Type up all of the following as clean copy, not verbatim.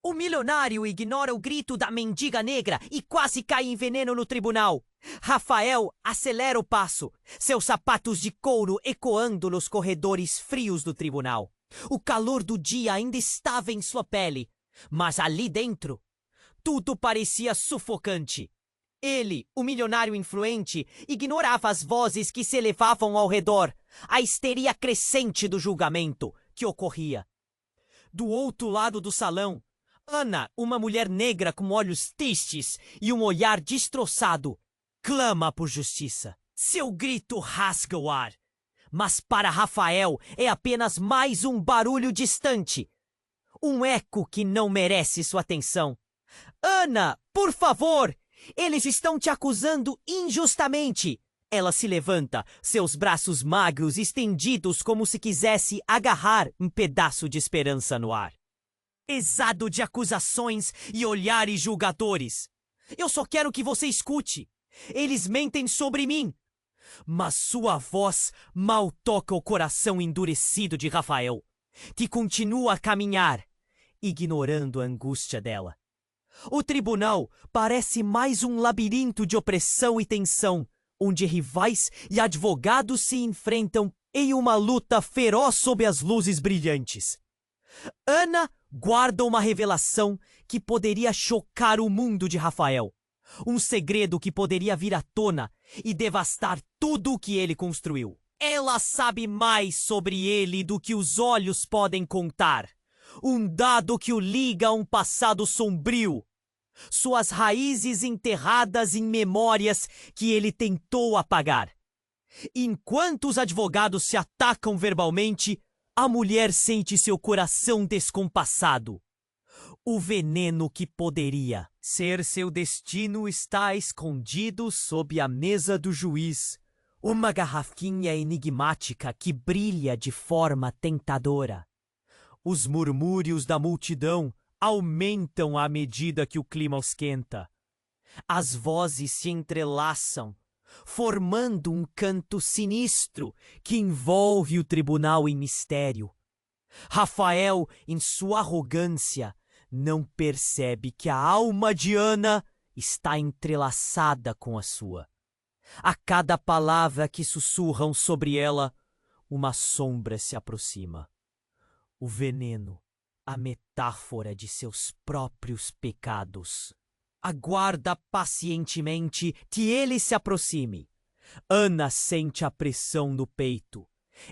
O milionário ignora o grito da mendiga negra e quase cai em veneno no tribunal. Rafael acelera o passo, seus sapatos de couro ecoando nos corredores frios do tribunal. O calor do dia ainda estava em sua pele, mas ali dentro, tudo parecia sufocante. Ele, o milionário influente, ignorava as vozes que se elevavam ao redor, a histeria crescente do julgamento que ocorria. Do outro lado do salão, Ana, uma mulher negra com olhos tristes e um olhar destroçado, clama por justiça. Seu grito rasga o ar. Mas para Rafael é apenas mais um barulho distante. Um eco que não merece sua atenção. Ana, por favor! Eles estão te acusando injustamente. Ela se levanta, seus braços magros estendidos como se quisesse agarrar um pedaço de esperança no ar. Exado de acusações e olhares julgadores. Eu só quero que você escute. Eles mentem sobre mim. Mas sua voz mal toca o coração endurecido de Rafael, que continua a caminhar, ignorando a angústia dela. O tribunal parece mais um labirinto de opressão e tensão, onde rivais e advogados se enfrentam em uma luta feroz sob as luzes brilhantes. Ana guarda uma revelação que poderia chocar o mundo de Rafael. Um segredo que poderia vir à tona e devastar tudo o que ele construiu. Ela sabe mais sobre ele do que os olhos podem contar. Um dado que o liga a um passado sombrio. Suas raízes enterradas em memórias que ele tentou apagar. Enquanto os advogados se atacam verbalmente, a mulher sente seu coração descompassado. O veneno que poderia ser seu destino está escondido sob a mesa do juiz. Uma garrafinha enigmática que brilha de forma tentadora. Os murmúrios da multidão aumentam à medida que o clima esquenta. As vozes se entrelaçam, formando um canto sinistro que envolve o tribunal em mistério. Rafael, em sua arrogância, não percebe que a alma de Ana está entrelaçada com a sua. A cada palavra que sussurram sobre ela, uma sombra se aproxima. O veneno, a metáfora de seus próprios pecados. Aguarda pacientemente que ele se aproxime. Ana sente a pressão no peito.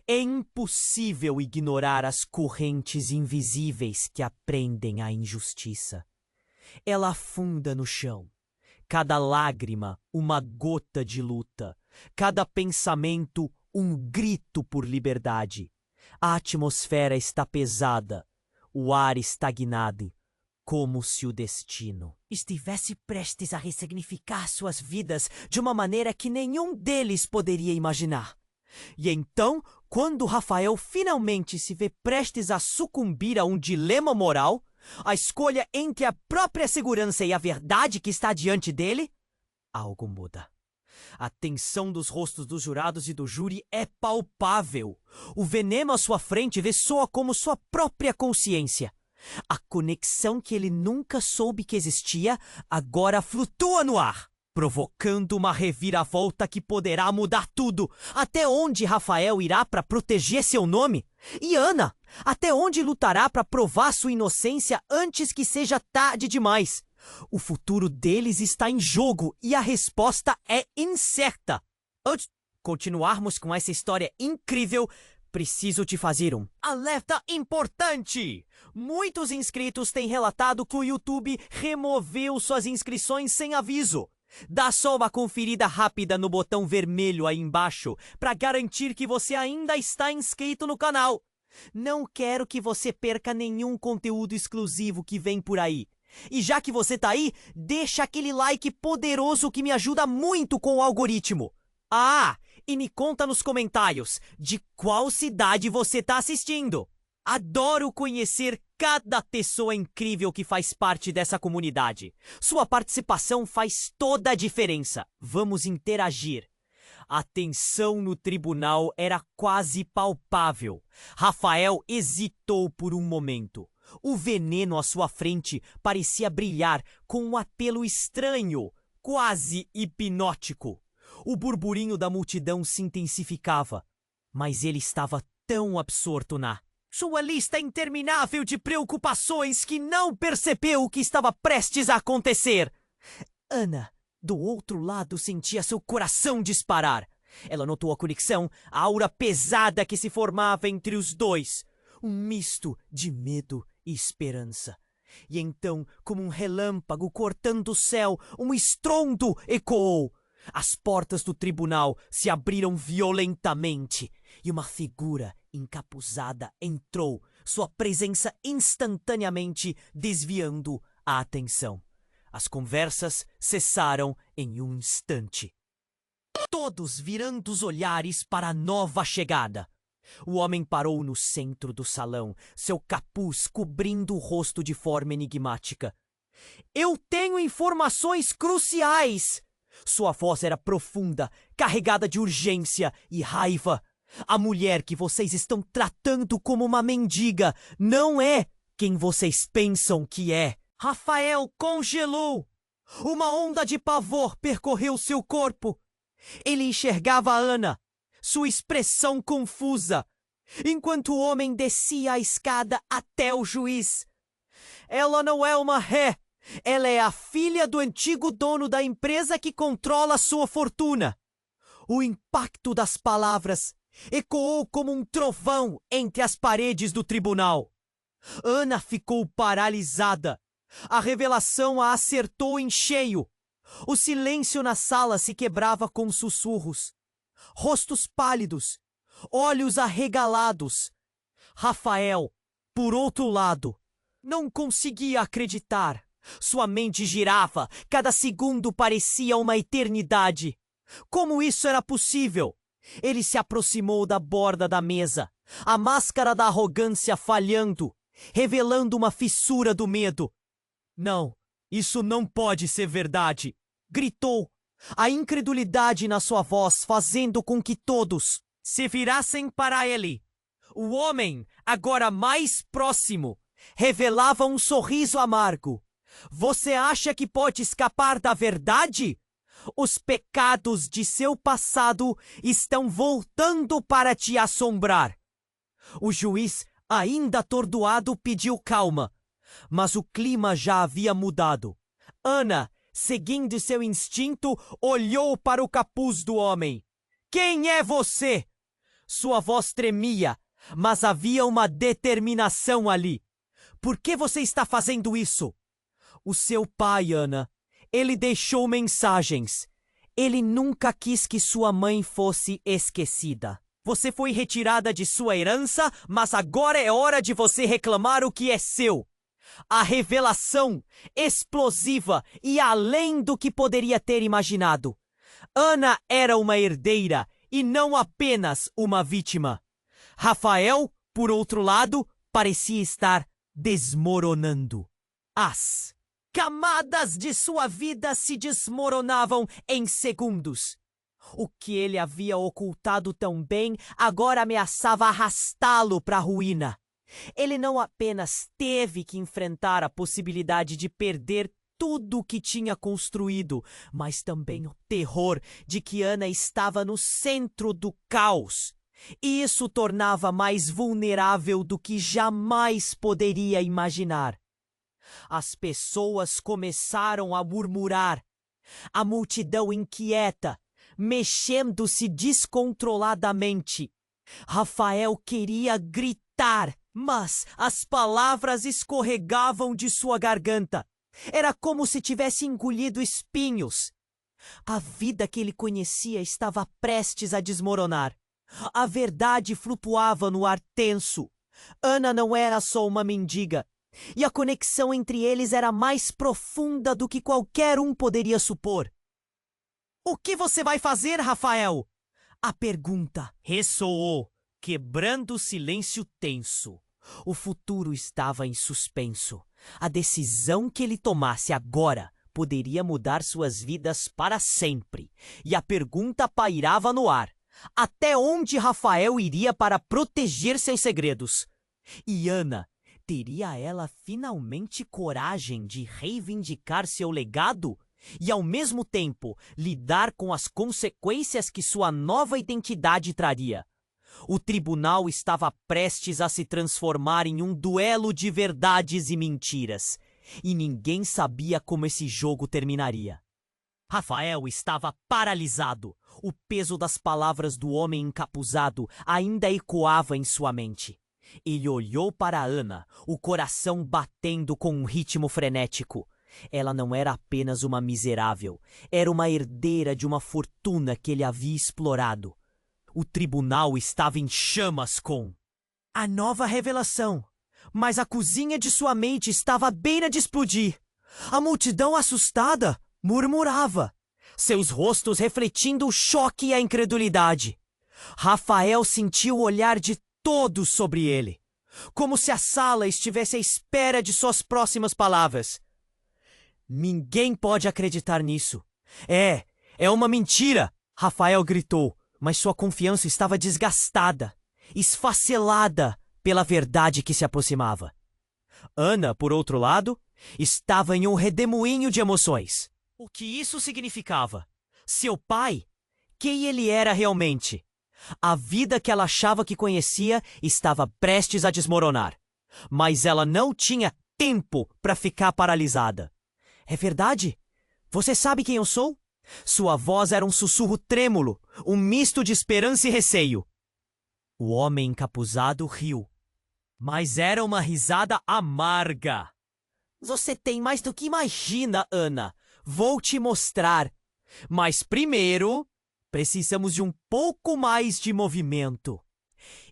É impossível ignorar as correntes invisíveis que aprendem a injustiça. Ela afunda no chão. Cada lágrima, uma gota de luta. Cada pensamento, um grito por liberdade. A atmosfera está pesada. O ar estagnado, como se o destino estivesse prestes a ressignificar suas vidas de uma maneira que nenhum deles poderia imaginar. E então, quando Rafael finalmente se vê prestes a sucumbir a um dilema moral, a escolha entre a própria segurança e a verdade que está diante dele, algo muda. A tensão dos rostos dos jurados e do júri é palpável. O veneno à sua frente ressoa como sua própria consciência. A conexão que ele nunca soube que existia agora flutua no ar, provocando uma reviravolta que poderá mudar tudo. Até onde Rafael irá para proteger seu nome? E Ana, até onde lutará para provar sua inocência antes que seja tarde demais? O futuro deles está em jogo e a resposta é incerta. Antes de continuarmos com essa história incrível, preciso te fazer um alerta importante! Muitos inscritos têm relatado que o YouTube removeu suas inscrições sem aviso. Dá só uma conferida rápida no botão vermelho aí embaixo para garantir que você ainda está inscrito no canal. Não quero que você perca nenhum conteúdo exclusivo que vem por aí. E já que você tá aí, deixa aquele like poderoso que me ajuda muito com o algoritmo. Ah, e me conta nos comentários de qual cidade você tá assistindo. Adoro conhecer cada pessoa incrível que faz parte dessa comunidade. Sua participação faz toda a diferença. Vamos interagir. A tensão no tribunal era quase palpável. Rafael hesitou por um momento. O veneno à sua frente parecia brilhar com um apelo estranho, quase hipnótico. O burburinho da multidão se intensificava, mas ele estava tão absorto na sua lista interminável de preocupações que não percebeu o que estava prestes a acontecer. Ana, do outro lado, sentia seu coração disparar. Ela notou a conexão, a aura pesada que se formava entre os dois. Um misto de medo e esperança. E então, como um relâmpago cortando o céu, um estrondo ecoou. As portas do tribunal se abriram violentamente e uma figura encapuzada entrou, sua presença instantaneamente desviando a atenção. As conversas cessaram em um instante. Todos virando os olhares para a nova chegada. O homem parou no centro do salão, seu capuz cobrindo o rosto de forma enigmática. Eu tenho informações cruciais! Sua voz era profunda, carregada de urgência e raiva. A mulher que vocês estão tratando como uma mendiga não é quem vocês pensam que é. Rafael congelou. Uma onda de pavor percorreu seu corpo. Ele enxergava a Ana, sua expressão confusa, enquanto o homem descia a escada até o juiz. Ela não é uma ré. Ela é a filha do antigo dono da empresa que controla sua fortuna. O impacto das palavras ecoou como um trovão entre as paredes do tribunal. Ana ficou paralisada. A revelação a acertou em cheio. O silêncio na sala se quebrava com sussurros. Rostos pálidos, olhos arregalados. Rafael, por outro lado, não conseguia acreditar. Sua mente girava, cada segundo parecia uma eternidade. Como isso era possível? Ele se aproximou da borda da mesa, a máscara da arrogância falhando, revelando uma fissura do medo. Não, isso não pode ser verdade, gritou, a incredulidade na sua voz fazendo com que todos se virassem para ele. O homem, agora mais próximo, revelava um sorriso amargo. Você acha que pode escapar da verdade? Os pecados de seu passado estão voltando para te assombrar. O juiz, ainda atordoado, pediu calma, mas o clima já havia mudado. Ana, seguindo seu instinto, olhou para o capuz do homem. Quem é você? Sua voz tremia, mas havia uma determinação ali. Por que você está fazendo isso? O seu pai, Ana, ele deixou mensagens. Ele nunca quis que sua mãe fosse esquecida. Você foi retirada de sua herança, mas agora é hora de você reclamar o que é seu. A revelação, explosiva e além do que poderia ter imaginado. Ana era uma herdeira e não apenas uma vítima. Rafael, por outro lado, parecia estar desmoronando. As camadas de sua vida se desmoronavam em segundos. O que ele havia ocultado tão bem agora ameaçava arrastá-lo para a ruína. Ele não apenas teve que enfrentar a possibilidade de perder tudo o que tinha construído, mas também o terror de que Ana estava no centro do caos. E isso o tornava mais vulnerável do que jamais poderia imaginar. As pessoas começaram a murmurar. A multidão inquieta, mexendo-se descontroladamente. Rafael queria gritar, mas as palavras escorregavam de sua garganta. Era como se tivesse engolido espinhos. A vida que ele conhecia estava prestes a desmoronar. A verdade flutuava no ar tenso. Ana não era só uma mendiga. E a conexão entre eles era mais profunda do que qualquer um poderia supor. O que você vai fazer, Rafael? A pergunta ressoou, quebrando o silêncio tenso. O futuro estava em suspenso. A decisão que ele tomasse agora poderia mudar suas vidas para sempre. E a pergunta pairava no ar. Até onde Rafael iria para proteger seus segredos? E Ana Teria ela finalmente coragem de reivindicar seu legado e, ao mesmo tempo, lidar com as consequências que sua nova identidade traria? O tribunal estava prestes a se transformar em um duelo de verdades e mentiras, e ninguém sabia como esse jogo terminaria. Rafael estava paralisado. O peso das palavras do homem encapuzado ainda ecoava em sua mente. Ele olhou para Ana, o coração batendo com um ritmo frenético. Ela não era apenas uma miserável, era uma herdeira de uma fortuna que ele havia explorado. O tribunal estava em chamas com a nova revelação, mas a cozinha de sua mente estava à beira de explodir. A multidão assustada murmurava, seus rostos refletindo o choque e a incredulidade. Rafael sentiu o olhar de todos sobre ele, como se a sala estivesse à espera de suas próximas palavras. Ninguém pode acreditar nisso. É uma mentira, Rafael gritou, mas sua confiança estava desgastada, esfacelada pela verdade que se aproximava. Ana, por outro lado, estava em um redemoinho de emoções. O que isso significava? Seu pai? Quem ele era realmente? A vida que ela achava que conhecia estava prestes a desmoronar. Mas ela não tinha tempo para ficar paralisada. É verdade? Você sabe quem eu sou? Sua voz era um sussurro trêmulo, um misto de esperança e receio. O homem encapuzado riu, mas era uma risada amarga. Você tem mais do que imagina, Ana. Vou te mostrar. Mas primeiro, precisamos de um pouco mais de movimento.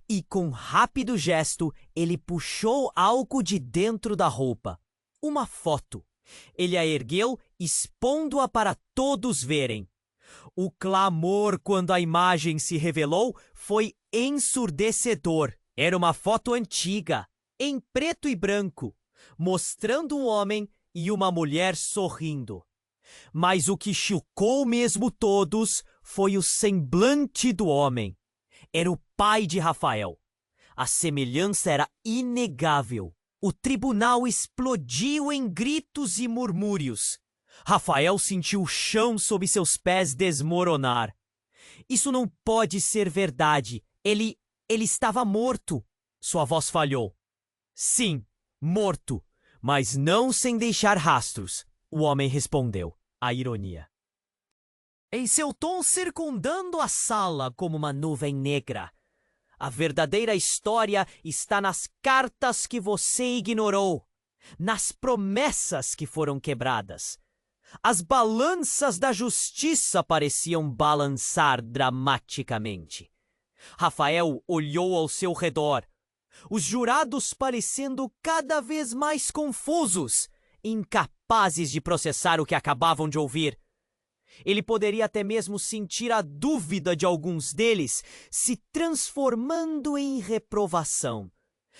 E com um rápido gesto, ele puxou algo de dentro da roupa. Uma foto. Ele a ergueu, expondo-a para todos verem. O clamor quando a imagem se revelou foi ensurdecedor. Era uma foto antiga, em preto e branco, mostrando um homem e uma mulher sorrindo. Mas o que chocou mesmo todos foi o semblante do homem. Era o pai de Rafael. A semelhança era inegável. O tribunal explodiu em gritos e murmúrios. Rafael sentiu o chão sob seus pés desmoronar. Isso não pode ser verdade. Ele estava morto. Sua voz falhou. Sim, morto, mas não sem deixar rastros, o homem respondeu, a ironia. Em seu tom circundando a sala como uma nuvem negra. A verdadeira história está nas cartas que você ignorou, nas promessas que foram quebradas. As balanças da justiça pareciam balançar dramaticamente. Rafael olhou ao seu redor, os jurados parecendo cada vez mais confusos, incapazes de processar o que acabavam de ouvir. Ele poderia até mesmo sentir a dúvida de alguns deles se transformando em reprovação.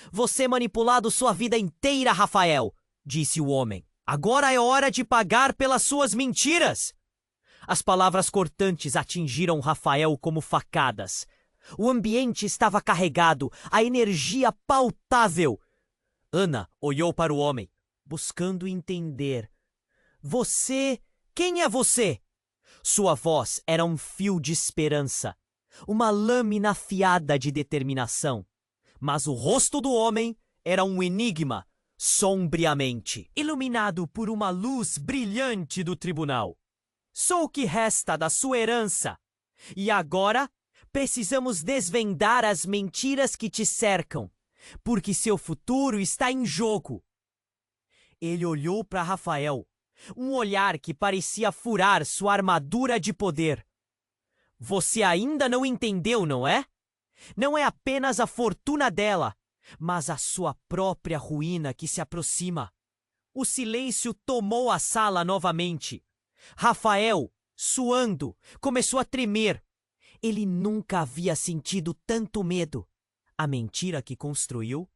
Você manipulado sua vida inteira, Rafael, disse o homem. Agora é hora de pagar pelas suas mentiras. As palavras cortantes atingiram Rafael como facadas. O ambiente estava carregado, a energia palpável. Ana olhou para o homem, buscando entender. Você? Quem é você? Sua voz era um fio de esperança, uma lâmina afiada de determinação. Mas o rosto do homem era um enigma, sombriamente, iluminado por uma luz brilhante do tribunal. Sou o que resta da sua herança. E agora precisamos desvendar as mentiras que te cercam, porque seu futuro está em jogo. Ele olhou para Rafael. Um olhar que parecia furar sua armadura de poder. Você ainda não entendeu, não é? Não é apenas a fortuna dela, mas a sua própria ruína que se aproxima. O silêncio tomou a sala novamente. Rafael, suando, começou a tremer. Ele nunca havia sentido tanto medo. A mentira que construiu,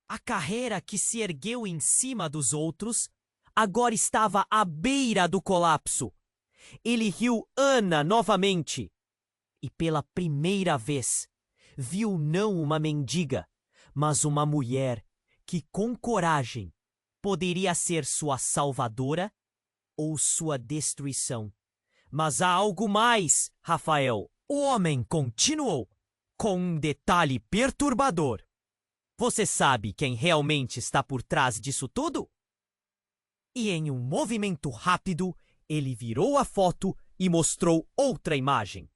a carreira que se ergueu em cima dos outros, agora estava à beira do colapso. Ele riu Ana novamente. E pela primeira vez, viu não uma mendiga, mas uma mulher que com coragem poderia ser sua salvadora ou sua destruição. Mas há algo mais, Rafael. O homem continuou, com um detalhe perturbador. Você sabe quem realmente está por trás disso tudo? E em um movimento rápido, ele virou a foto e mostrou outra imagem.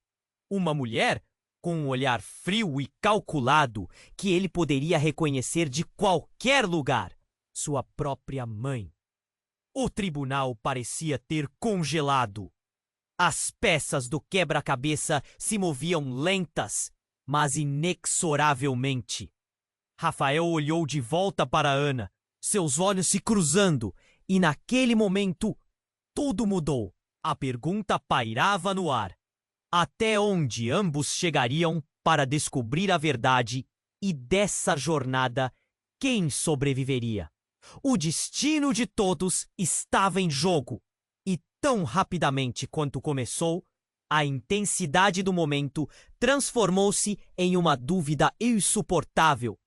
Uma mulher com um olhar frio e calculado que ele poderia reconhecer de qualquer lugar. Sua própria mãe. O tribunal parecia ter congelado. As peças do quebra-cabeça se moviam lentas, mas inexoravelmente. Rafael olhou de volta para Ana, seus olhos se cruzando, e naquele momento, tudo mudou. A pergunta pairava no ar. Até onde ambos chegariam para descobrir a verdade e dessa jornada, quem sobreviveria? O destino de todos estava em jogo. E tão rapidamente quanto começou, a intensidade do momento transformou-se em uma dúvida insuportável.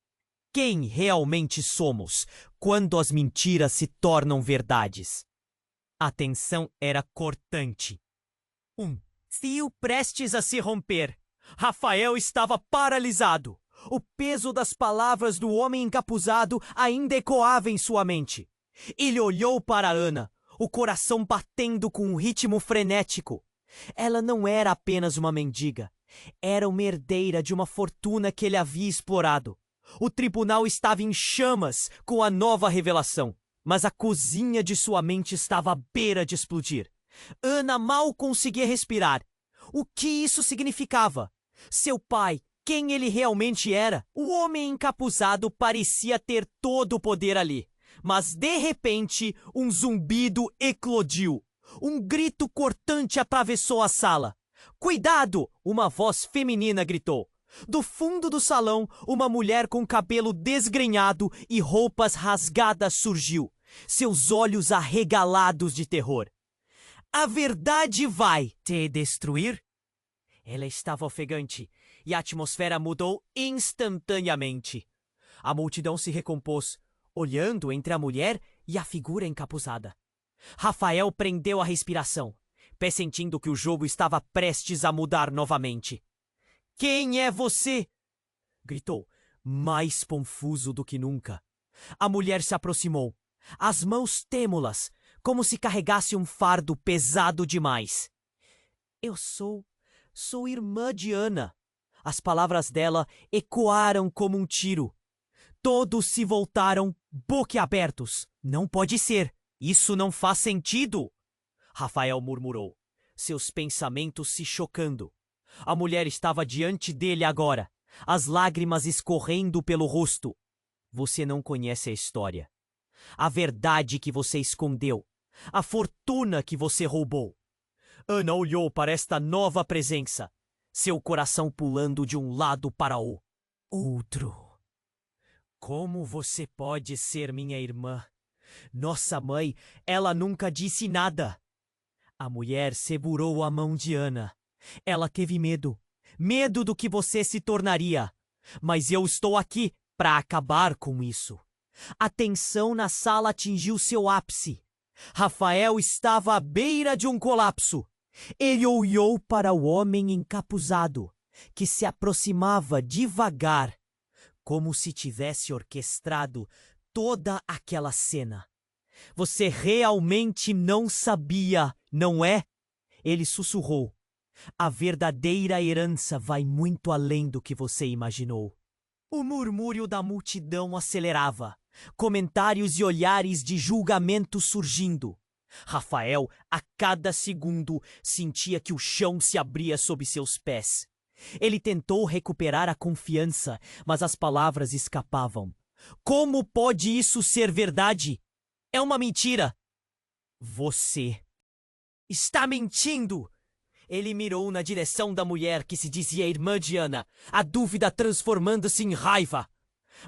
Quem realmente somos quando as mentiras se tornam verdades? A tensão era cortante. Um fio prestes a se romper. Rafael estava paralisado. O peso das palavras do homem encapuzado ainda ecoava em sua mente. Ele olhou para Ana, o coração batendo com um ritmo frenético. Ela não era apenas uma mendiga. Era uma herdeira de uma fortuna que ele havia explorado. O tribunal estava em chamas com a nova revelação, mas a cozinha de sua mente estava à beira de explodir. Ana mal conseguia respirar. O que isso significava? Seu pai, quem ele realmente era? O homem encapuzado parecia ter todo o poder ali. Mas, de repente, um zumbido eclodiu. Um grito cortante atravessou a sala. "Cuidado!" uma voz feminina gritou. Do fundo do salão, uma mulher com cabelo desgrenhado e roupas rasgadas surgiu, seus olhos arregalados de terror. "A verdade vai te destruir?" Ela estava ofegante e a atmosfera mudou instantaneamente. A multidão se recompôs, olhando entre a mulher e a figura encapuzada. Rafael prendeu a respiração, pressentindo que o jogo estava prestes a mudar novamente. "Quem é você?" gritou, mais confuso do que nunca. A mulher se aproximou, as mãos trêmulas, como se carregasse um fardo pesado demais. "Eu sou irmã de Ana." As palavras dela ecoaram como um tiro. Todos se voltaram boquiabertos. "Não pode ser. Isso não faz sentido." Rafael murmurou, seus pensamentos se chocando. A mulher estava diante dele agora, as lágrimas escorrendo pelo rosto. "Você não conhece a história. A verdade que você escondeu. A fortuna que você roubou." Ana olhou para esta nova presença, seu coração pulando de um lado para o outro. "Como você pode ser minha irmã? Nossa mãe, ela nunca disse nada." A mulher segurou a mão de Ana. Ela teve medo do que você se tornaria. "Mas eu estou aqui para acabar com isso." A tensão na sala atingiu seu ápice. Rafael estava à beira de um colapso. Ele olhou para o homem encapuzado, que se aproximava devagar, como se tivesse orquestrado toda aquela cena. "Você realmente não sabia, não é?" Ele sussurrou. "A verdadeira herança vai muito além do que você imaginou." O murmúrio da multidão acelerava, comentários e olhares de julgamento surgindo. Rafael, a cada segundo, sentia que o chão se abria sob seus pés. Ele tentou recuperar a confiança, mas as palavras escapavam. "Como pode isso ser verdade? É uma mentira." "Você está mentindo!" Ele mirou na direção da mulher que se dizia irmã de Ana, a dúvida transformando-se em raiva.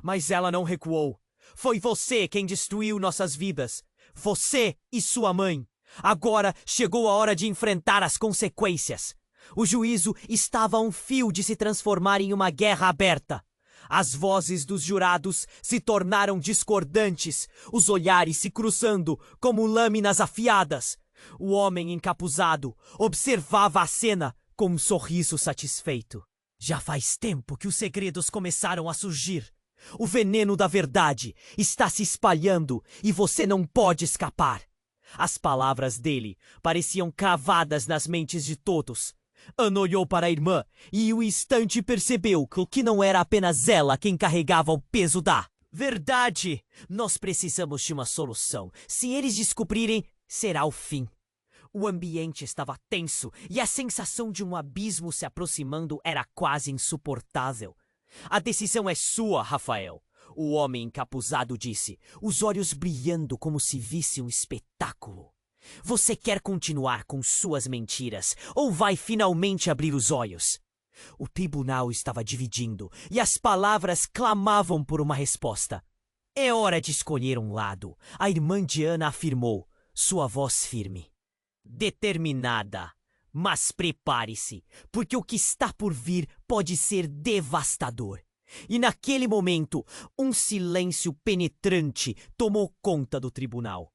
Mas ela não recuou. "Foi você quem destruiu nossas vidas. Você e sua mãe. Agora chegou a hora de enfrentar as consequências." O juízo estava a um fio de se transformar em uma guerra aberta. As vozes dos jurados se tornaram discordantes, os olhares se cruzando como lâminas afiadas. O homem encapuzado observava a cena com um sorriso satisfeito. Já faz tempo que os segredos começaram a surgir. O veneno da verdade está se espalhando e você não pode escapar. As palavras dele pareciam cravadas nas mentes de todos. Ana olhou para a irmã e em um instante percebeu que não era apenas ela quem carregava o peso da verdade. Nós precisamos de uma solução. Se eles descobrirem, será o fim. O ambiente estava tenso e a sensação de um abismo se aproximando era quase insuportável. A decisão é sua, Rafael, o homem encapuzado disse, os olhos brilhando como se visse um espetáculo. Você quer continuar com suas mentiras ou vai finalmente abrir os olhos? O tribunal estava dividindo e as palavras clamavam por uma resposta. É hora de escolher um lado, a irmã Diana afirmou, sua voz firme. Determinada, mas prepare-se, porque o que está por vir pode ser devastador. E naquele momento, um silêncio penetrante tomou conta do tribunal.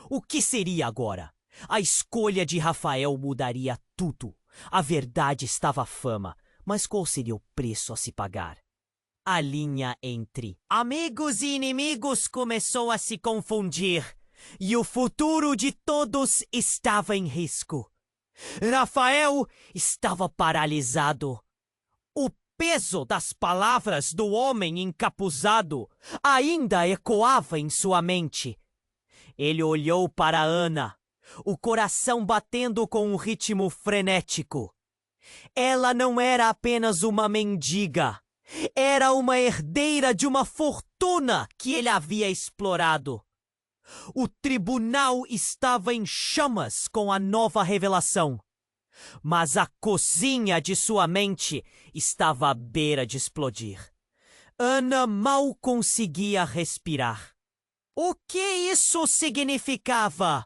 O que seria agora? A escolha de Rafael mudaria tudo. A verdade estava à fama, mas qual seria o preço a se pagar? A linha entre amigos e inimigos começou a se confundir, e o futuro de todos estava em risco. Rafael estava paralisado. O peso das palavras do homem encapuzado ainda ecoava em sua mente. Ele olhou para Ana, o coração batendo com um ritmo frenético. Ela não era apenas uma mendiga. Era uma herdeira de uma fortuna que ele havia explorado. O tribunal estava em chamas com a nova revelação. Mas a cozinha de sua mente estava à beira de explodir. Ana mal conseguia respirar. O que isso significava?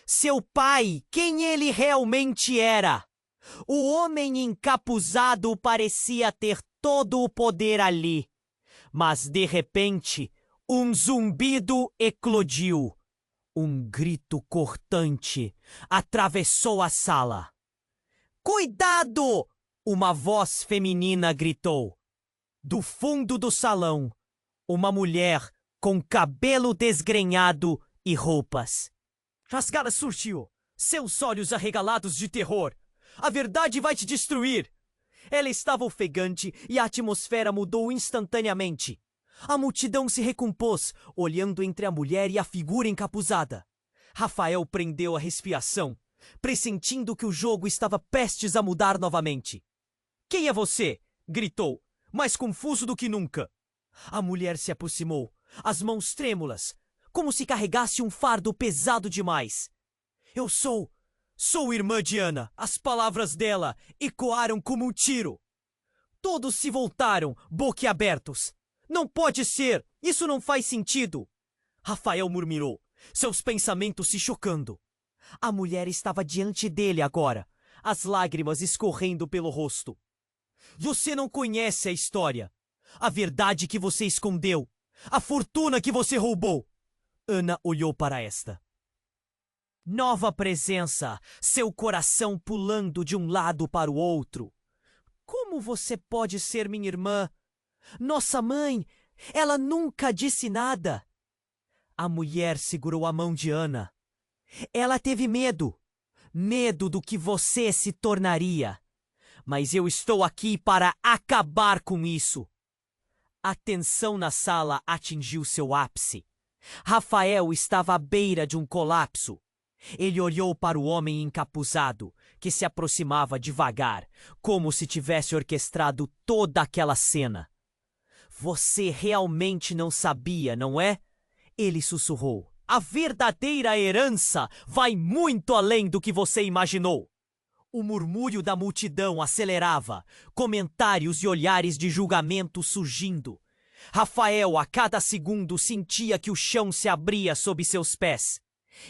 Seu pai, quem ele realmente era? O homem encapuzado parecia ter todo o poder ali. Mas, de repente, um zumbido eclodiu. Um grito cortante atravessou a sala. Cuidado! Uma voz feminina gritou. Do fundo do salão, uma mulher com cabelo desgrenhado e roupas. Rasgada surgiu, seus olhos arregalados de terror. A verdade vai te destruir! Ela estava ofegante e a atmosfera mudou instantaneamente. A multidão se recompôs, olhando entre a mulher e a figura encapuzada. Rafael prendeu a respiração, pressentindo que o jogo estava prestes a mudar novamente. Quem é você? Gritou, mais confuso do que nunca. A mulher se aproximou, as mãos trêmulas, como se carregasse um fardo pesado demais. Eu sou irmã Diana. As palavras dela ecoaram como um tiro. Todos se voltaram, boquiabertos. Não pode ser! Isso não faz sentido! Rafael murmurou, seus pensamentos se chocando. A mulher estava diante dele agora, as lágrimas escorrendo pelo rosto. Você não conhece a história. A verdade que você escondeu. A fortuna que você roubou. Ana olhou para esta. Nova presença, seu coração pulando de um lado para o outro. Como você pode ser minha irmã? Nossa mãe, ela nunca disse nada. A mulher segurou a mão de Ana. Ela teve medo. Medo do que você se tornaria. Mas eu estou aqui para acabar com isso. A tensão na sala atingiu seu ápice. Rafael estava à beira de um colapso. Ele olhou para o homem encapuzado, que se aproximava devagar, como se tivesse orquestrado toda aquela cena. Você realmente não sabia, não é? Ele sussurrou. A verdadeira herança vai muito além do que você imaginou. O murmúrio da multidão acelerava, comentários e olhares de julgamento surgindo. Rafael, a cada segundo, sentia que o chão se abria sob seus pés.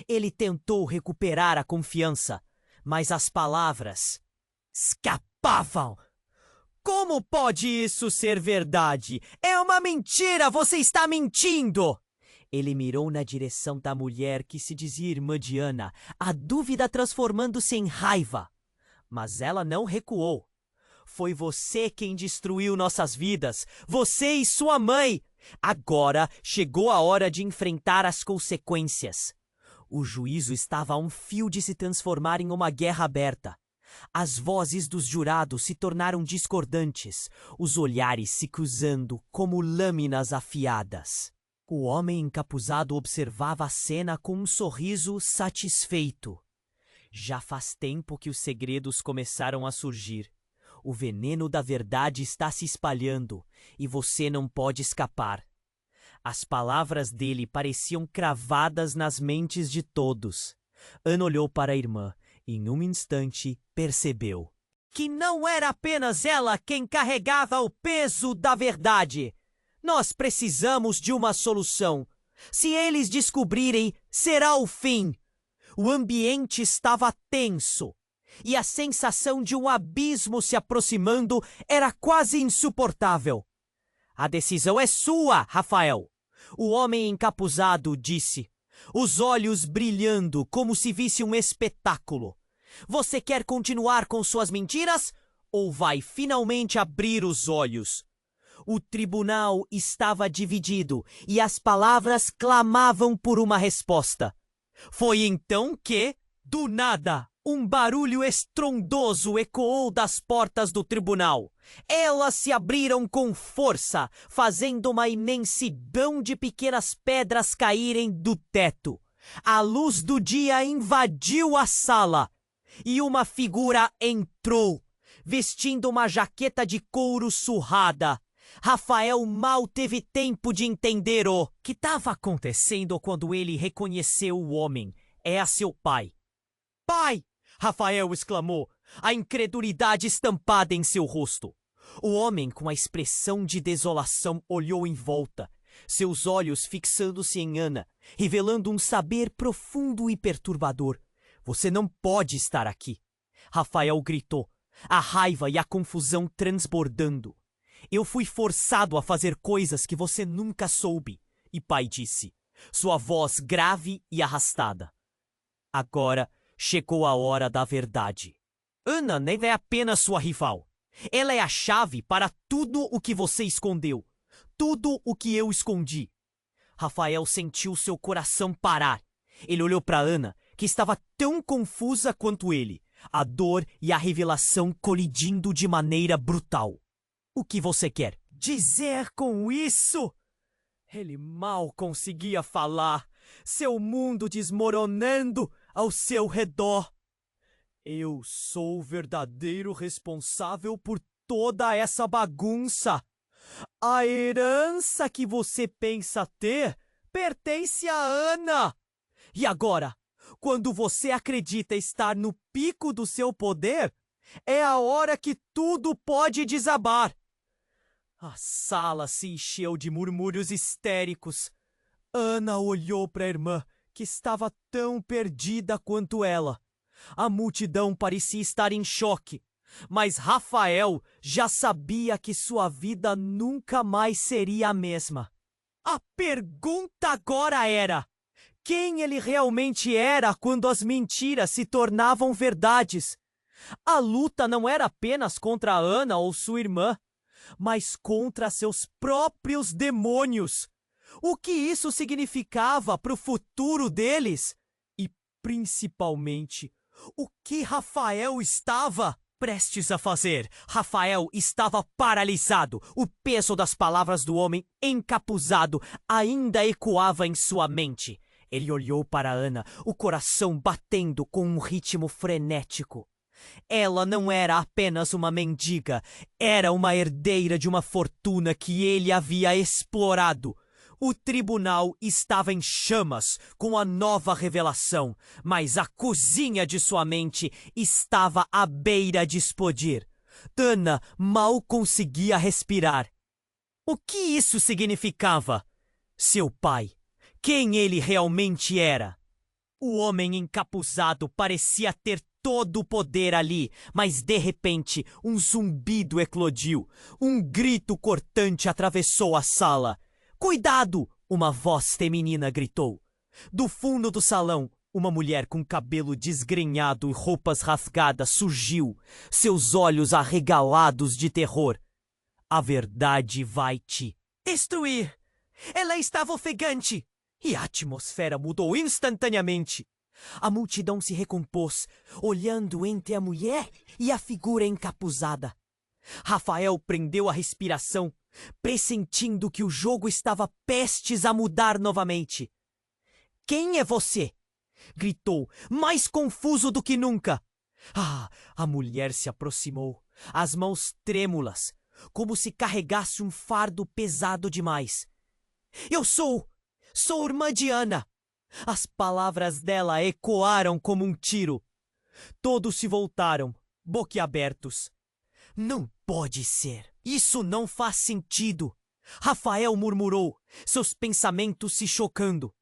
Ele tentou recuperar a confiança, mas as palavras escapavam. Como pode isso ser verdade? É uma mentira! Você está mentindo! Ele mirou na direção da mulher que se dizia irmã de Ana, a dúvida transformando-se em raiva. Mas ela não recuou. Foi você quem destruiu nossas vidas. Você e sua mãe. Agora chegou a hora de enfrentar as consequências. O juízo estava a um fio de se transformar em uma guerra aberta. As vozes dos jurados se tornaram discordantes, os olhares se cruzando como lâminas afiadas. O homem encapuzado observava a cena com um sorriso satisfeito. Já faz tempo que os segredos começaram a surgir. O veneno da verdade está se espalhando e você não pode escapar. As palavras dele pareciam cravadas nas mentes de todos. Ana olhou para a irmã e, em um instante, percebeu que não era apenas ela quem carregava o peso da verdade. Nós precisamos de uma solução. Se eles descobrirem, será o fim. O ambiente estava tenso e a sensação de um abismo se aproximando era quase insuportável. A decisão é sua, Rafael. O homem encapuzado disse, os olhos brilhando como se visse um espetáculo. Você quer continuar com suas mentiras ou vai finalmente abrir os olhos? O tribunal estava dividido e as palavras clamavam por uma resposta. Foi então que, do nada, um barulho estrondoso ecoou das portas do tribunal. Elas se abriram com força, fazendo uma imensidão de pequenas pedras caírem do teto. A luz do dia invadiu a sala e uma figura entrou, vestindo uma jaqueta de couro surrada. Rafael mal teve tempo de entender o que estava acontecendo quando ele reconheceu o homem. É seu pai. Pai! Rafael exclamou, a incredulidade estampada em seu rosto. O homem, com a expressão de desolação, olhou em volta, seus olhos fixando-se em Ana, revelando um saber profundo e perturbador. Você não pode estar aqui. Rafael gritou, a raiva e a confusão transbordando. Eu fui forçado a fazer coisas que você nunca soube. E pai disse, sua voz grave e arrastada. Agora chegou a hora da verdade. Ana nem é apenas sua rival. Ela é a chave para tudo o que você escondeu. Tudo o que eu escondi. Rafael sentiu seu coração parar. Ele olhou para Ana, que estava tão confusa quanto ele. A dor e a revelação colidindo de maneira brutal. O que você quer dizer com isso? Ele mal conseguia falar, seu mundo desmoronando ao seu redor. Eu sou o verdadeiro responsável por toda essa bagunça. A herança que você pensa ter pertence a Ana. E agora, quando você acredita estar no pico do seu poder, é a hora que tudo pode desabar. A sala se encheu de murmúrios histéricos. Ana olhou para a irmã, que estava tão perdida quanto ela. A multidão parecia estar em choque, mas Rafael já sabia que sua vida nunca mais seria a mesma. A pergunta agora era: quem ele realmente era quando as mentiras se tornavam verdades? A luta não era apenas contra Ana ou sua irmã, mas contra seus próprios demônios. O que isso significava para o futuro deles? E, principalmente, o que Rafael estava prestes a fazer? Rafael estava paralisado. O peso das palavras do homem encapuzado ainda ecoava em sua mente. Ele olhou para Ana, o coração batendo com um ritmo frenético. Ela não era apenas uma mendiga, era uma herdeira de uma fortuna que ele havia explorado. O tribunal estava em chamas com a nova revelação, mas a cozinha de sua mente estava à beira de explodir. Ana mal conseguia respirar. O que isso significava? Seu pai, quem ele realmente era? O homem encapuzado parecia ter todo o poder ali, mas de repente um zumbido eclodiu. Um grito cortante atravessou a sala. Cuidado! Uma voz feminina gritou. Do fundo do salão, uma mulher com cabelo desgrenhado e roupas rasgadas surgiu, seus olhos arregalados de terror. A verdade vai te destruir! Ela estava ofegante! E a atmosfera mudou instantaneamente. A multidão se recompôs, olhando entre a mulher e a figura encapuzada. Rafael prendeu a respiração, pressentindo que o jogo estava prestes a mudar novamente. Quem é você? Gritou, mais confuso do que nunca. A mulher se aproximou, as mãos trêmulas, como se carregasse um fardo pesado demais. Eu sou irmã Diana. As palavras dela ecoaram como um tiro. Todos se voltaram, boquiabertos. Não pode ser. Isso não faz sentido. Rafael murmurou, seus pensamentos se chocando.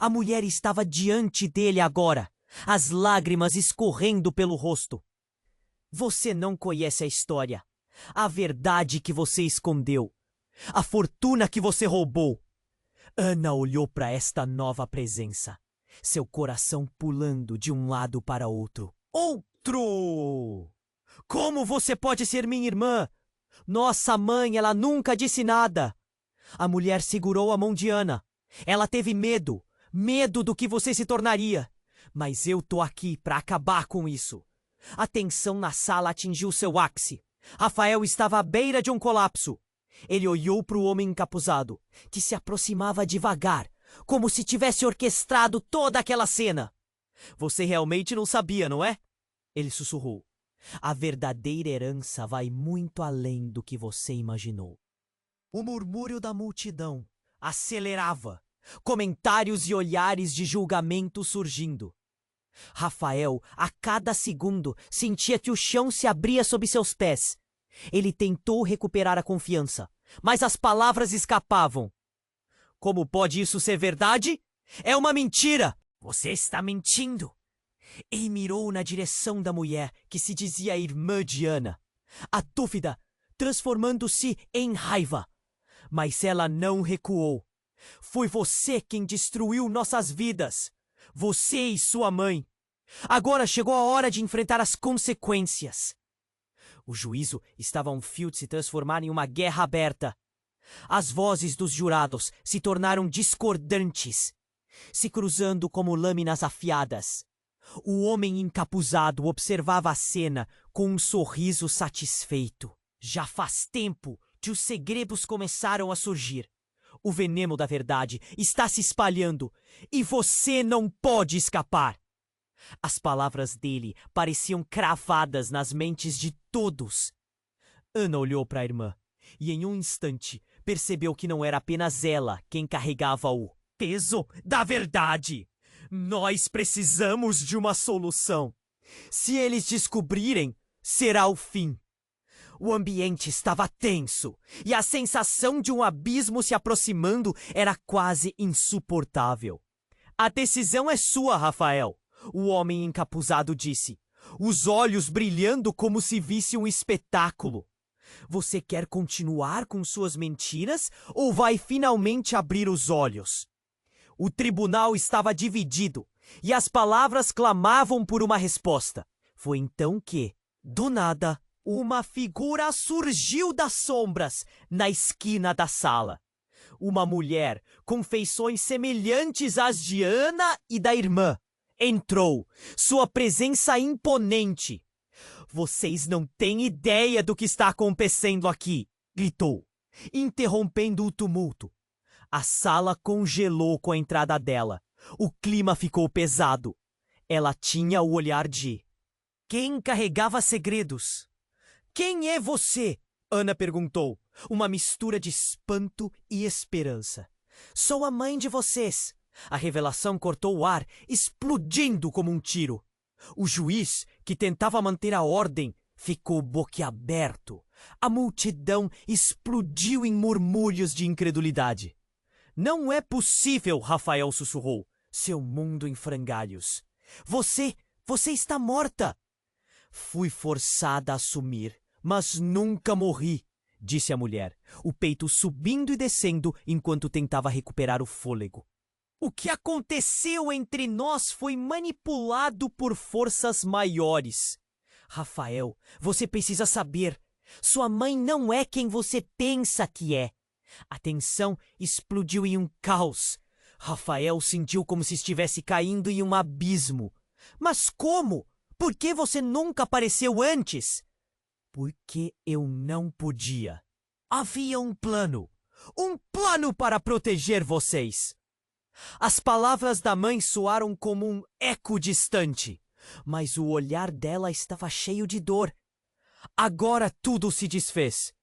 A mulher estava diante dele agora, as lágrimas escorrendo pelo rosto. Você não conhece a história, a verdade que você escondeu, a fortuna que você roubou. Ana olhou para esta nova presença, seu coração pulando de um lado para outro. Outro! Como você pode ser minha irmã? Nossa mãe, ela nunca disse nada. A mulher segurou a mão de Ana. Ela teve medo do que você se tornaria. Mas eu tô aqui para acabar com isso. A tensão na sala atingiu seu ápice. Rafael estava à beira de um colapso. Ele olhou para o homem encapuzado, que se aproximava devagar, como se tivesse orquestrado toda aquela cena. Você realmente não sabia, não é? Ele sussurrou. A verdadeira herança vai muito além do que você imaginou. O murmúrio da multidão acelerava, comentários e olhares de julgamento surgindo. Rafael, a cada segundo, sentia que o chão se abria sob seus pés. Ele tentou recuperar a confiança, mas as palavras escapavam. Como pode isso ser verdade? É uma mentira! Você está mentindo! E mirou na direção da mulher, que se dizia irmã de Ana. A dúvida transformando-se em raiva. Mas ela não recuou. Foi você quem destruiu nossas vidas. Você e sua mãe. Agora chegou a hora de enfrentar as consequências. O juízo estava a um fio de se transformar em uma guerra aberta. As vozes dos jurados se tornaram discordantes, se cruzando como lâminas afiadas. O homem encapuzado observava a cena com um sorriso satisfeito. Já faz tempo que os segredos começaram a surgir. O veneno da verdade está se espalhando e você não pode escapar. As palavras dele pareciam cravadas nas mentes de todos. Ana olhou para a irmã e em um instante percebeu que não era apenas ela quem carregava o peso da verdade. Nós precisamos de uma solução. Se eles descobrirem, será o fim. O ambiente estava tenso e a sensação de um abismo se aproximando era quase insuportável. A decisão é sua, Rafael, o homem encapuzado disse, os olhos brilhando como se visse um espetáculo. Você quer continuar com suas mentiras ou vai finalmente abrir os olhos? O tribunal estava dividido e as palavras clamavam por uma resposta. Foi então que, do nada, uma figura surgiu das sombras na esquina da sala. Uma mulher com feições semelhantes às de Ana e da irmã. Entrou, sua presença imponente. Vocês não têm ideia do que está acontecendo aqui, gritou, interrompendo o tumulto. A sala congelou com a entrada dela. O clima ficou pesado. Ela tinha o olhar de quem carregava segredos. Quem é você? Ana perguntou, uma mistura de espanto e esperança. Sou a mãe de vocês. A revelação cortou o ar, explodindo como um tiro. O juiz, que tentava manter a ordem, ficou boquiaberto. A multidão explodiu em murmúrios de incredulidade. Não é possível, Rafael sussurrou, seu mundo em frangalhos. Você está morta. Fui forçada a assumir, mas nunca morri, disse a mulher, o peito subindo e descendo enquanto tentava recuperar o fôlego. O que aconteceu entre nós foi manipulado por forças maiores. Rafael, você precisa saber. Sua mãe não é quem você pensa que é. A tensão explodiu em um caos. Rafael sentiu como se estivesse caindo em um abismo. Mas como? Por que você nunca apareceu antes? Porque eu não podia. Havia um plano para proteger vocês. As palavras da mãe soaram como um eco distante, mas o olhar dela estava cheio de dor. Agora tudo se desfez.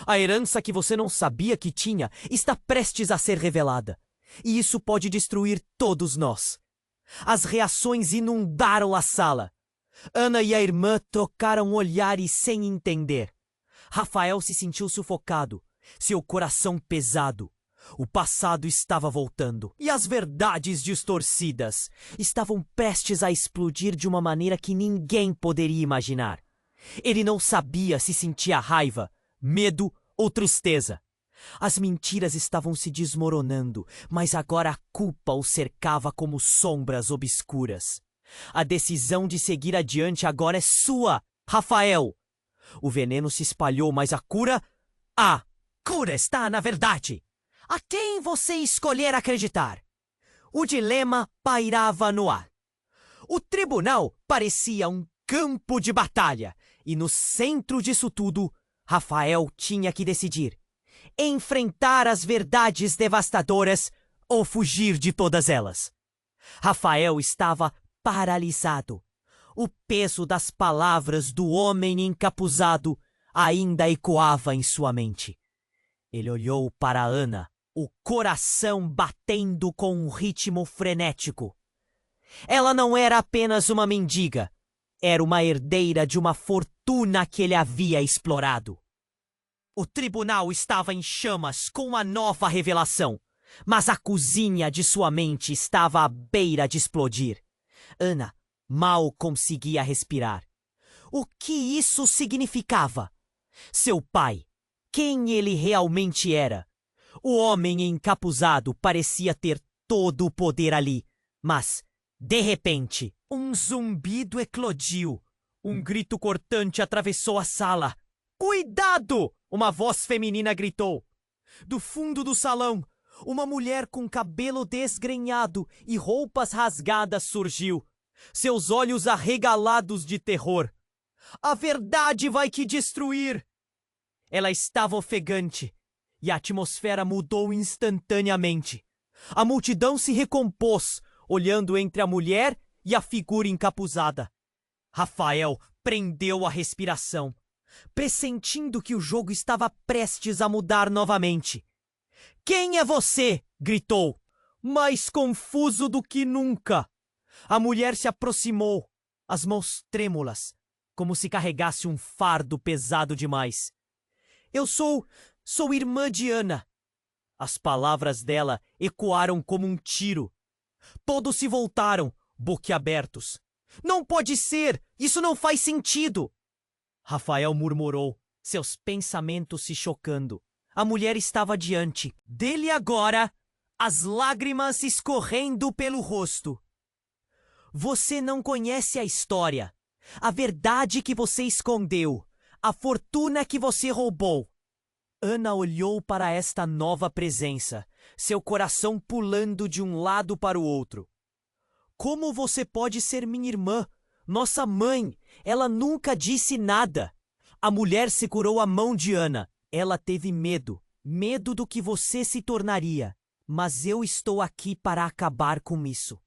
A herança que você não sabia que tinha está prestes a ser revelada, e isso pode destruir todos nós. As reações inundaram a sala. Ana e a irmã trocaram olhares sem entender. Rafael se sentiu sufocado, seu coração pesado. O passado estava voltando, e as verdades distorcidas estavam prestes a explodir de uma maneira que ninguém poderia imaginar. Ele não sabia se sentia raiva, medo ou tristeza. As mentiras estavam se desmoronando, mas agora a culpa o cercava como sombras obscuras. A decisão de seguir adiante agora é sua, Rafael! O veneno se espalhou, mas a cura está na verdade! A quem você escolher acreditar? O dilema pairava no ar. O tribunal parecia um campo de batalha, e no centro disso tudo, Rafael tinha que decidir: enfrentar as verdades devastadoras ou fugir de todas elas. Rafael estava paralisado. O peso das palavras do homem encapuzado ainda ecoava em sua mente. Ele olhou para Ana, o coração batendo com um ritmo frenético. Ela não era apenas uma mendiga, era uma herdeira de uma fortuna que ele havia explorado. O tribunal estava em chamas com a nova revelação, mas a cozinha de sua mente estava à beira de explodir. Ana mal conseguia respirar. O que isso significava? Seu pai, quem ele realmente era? O homem encapuzado parecia ter todo o poder ali, mas, de repente, um zumbido eclodiu. Um grito cortante atravessou a sala. "Cuidado!" uma voz feminina gritou. Do fundo do salão, uma mulher com cabelo desgrenhado e roupas rasgadas surgiu, seus olhos arregalados de terror. "A verdade vai te destruir!" Ela estava ofegante, e a atmosfera mudou instantaneamente. A multidão se recompôs, olhando entre a mulher e a figura encapuzada. Rafael prendeu a respiração, pressentindo que o jogo estava prestes a mudar novamente. "Quem é você?" gritou, mais confuso do que nunca. A mulher se aproximou, as mãos trêmulas, como se carregasse um fardo pesado demais. "Eu sou irmã de Ana." As palavras dela ecoaram como um tiro. Todos se voltaram, boquiabertos. "Não pode ser! Isso não faz sentido!" Rafael murmurou, seus pensamentos se chocando. A mulher estava diante dele agora, as lágrimas escorrendo pelo rosto. "Você não conhece a história, a verdade que você escondeu, a fortuna que você roubou." Ana olhou para esta nova presença, seu coração pulando de um lado para o outro. "Como você pode ser minha irmã? Nossa mãe, ela nunca disse nada." A mulher segurou a mão de Ana. Ela teve medo do que você se tornaria. Mas eu estou aqui para acabar com isso.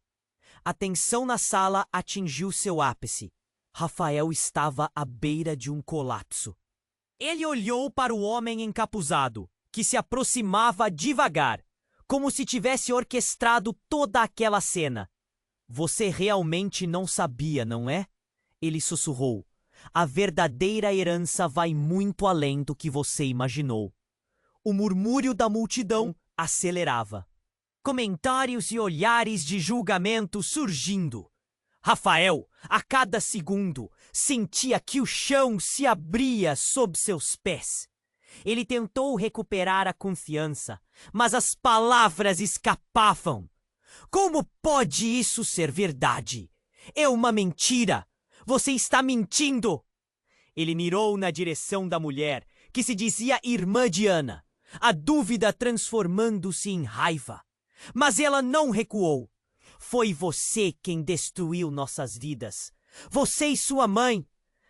A tensão na sala atingiu seu ápice. Rafael estava à beira de um colapso. Ele olhou para o homem encapuzado, que se aproximava devagar, como se tivesse orquestrado toda aquela cena. "Você realmente não sabia, não é?" Ele sussurrou. "A verdadeira herança vai muito além do que você imaginou." O murmúrio da multidão acelerava. Comentários e olhares de julgamento surgindo. Rafael, a cada segundo, sentia que o chão se abria sob seus pés. Ele tentou recuperar a confiança, mas as palavras escapavam. Como pode isso ser verdade? É uma mentira! Você está mentindo! Ele mirou na direção da mulher, que se dizia irmã de Ana, a dúvida transformando-se em raiva. Mas ela não recuou. Foi você quem destruiu nossas vidas. Você e sua mãe.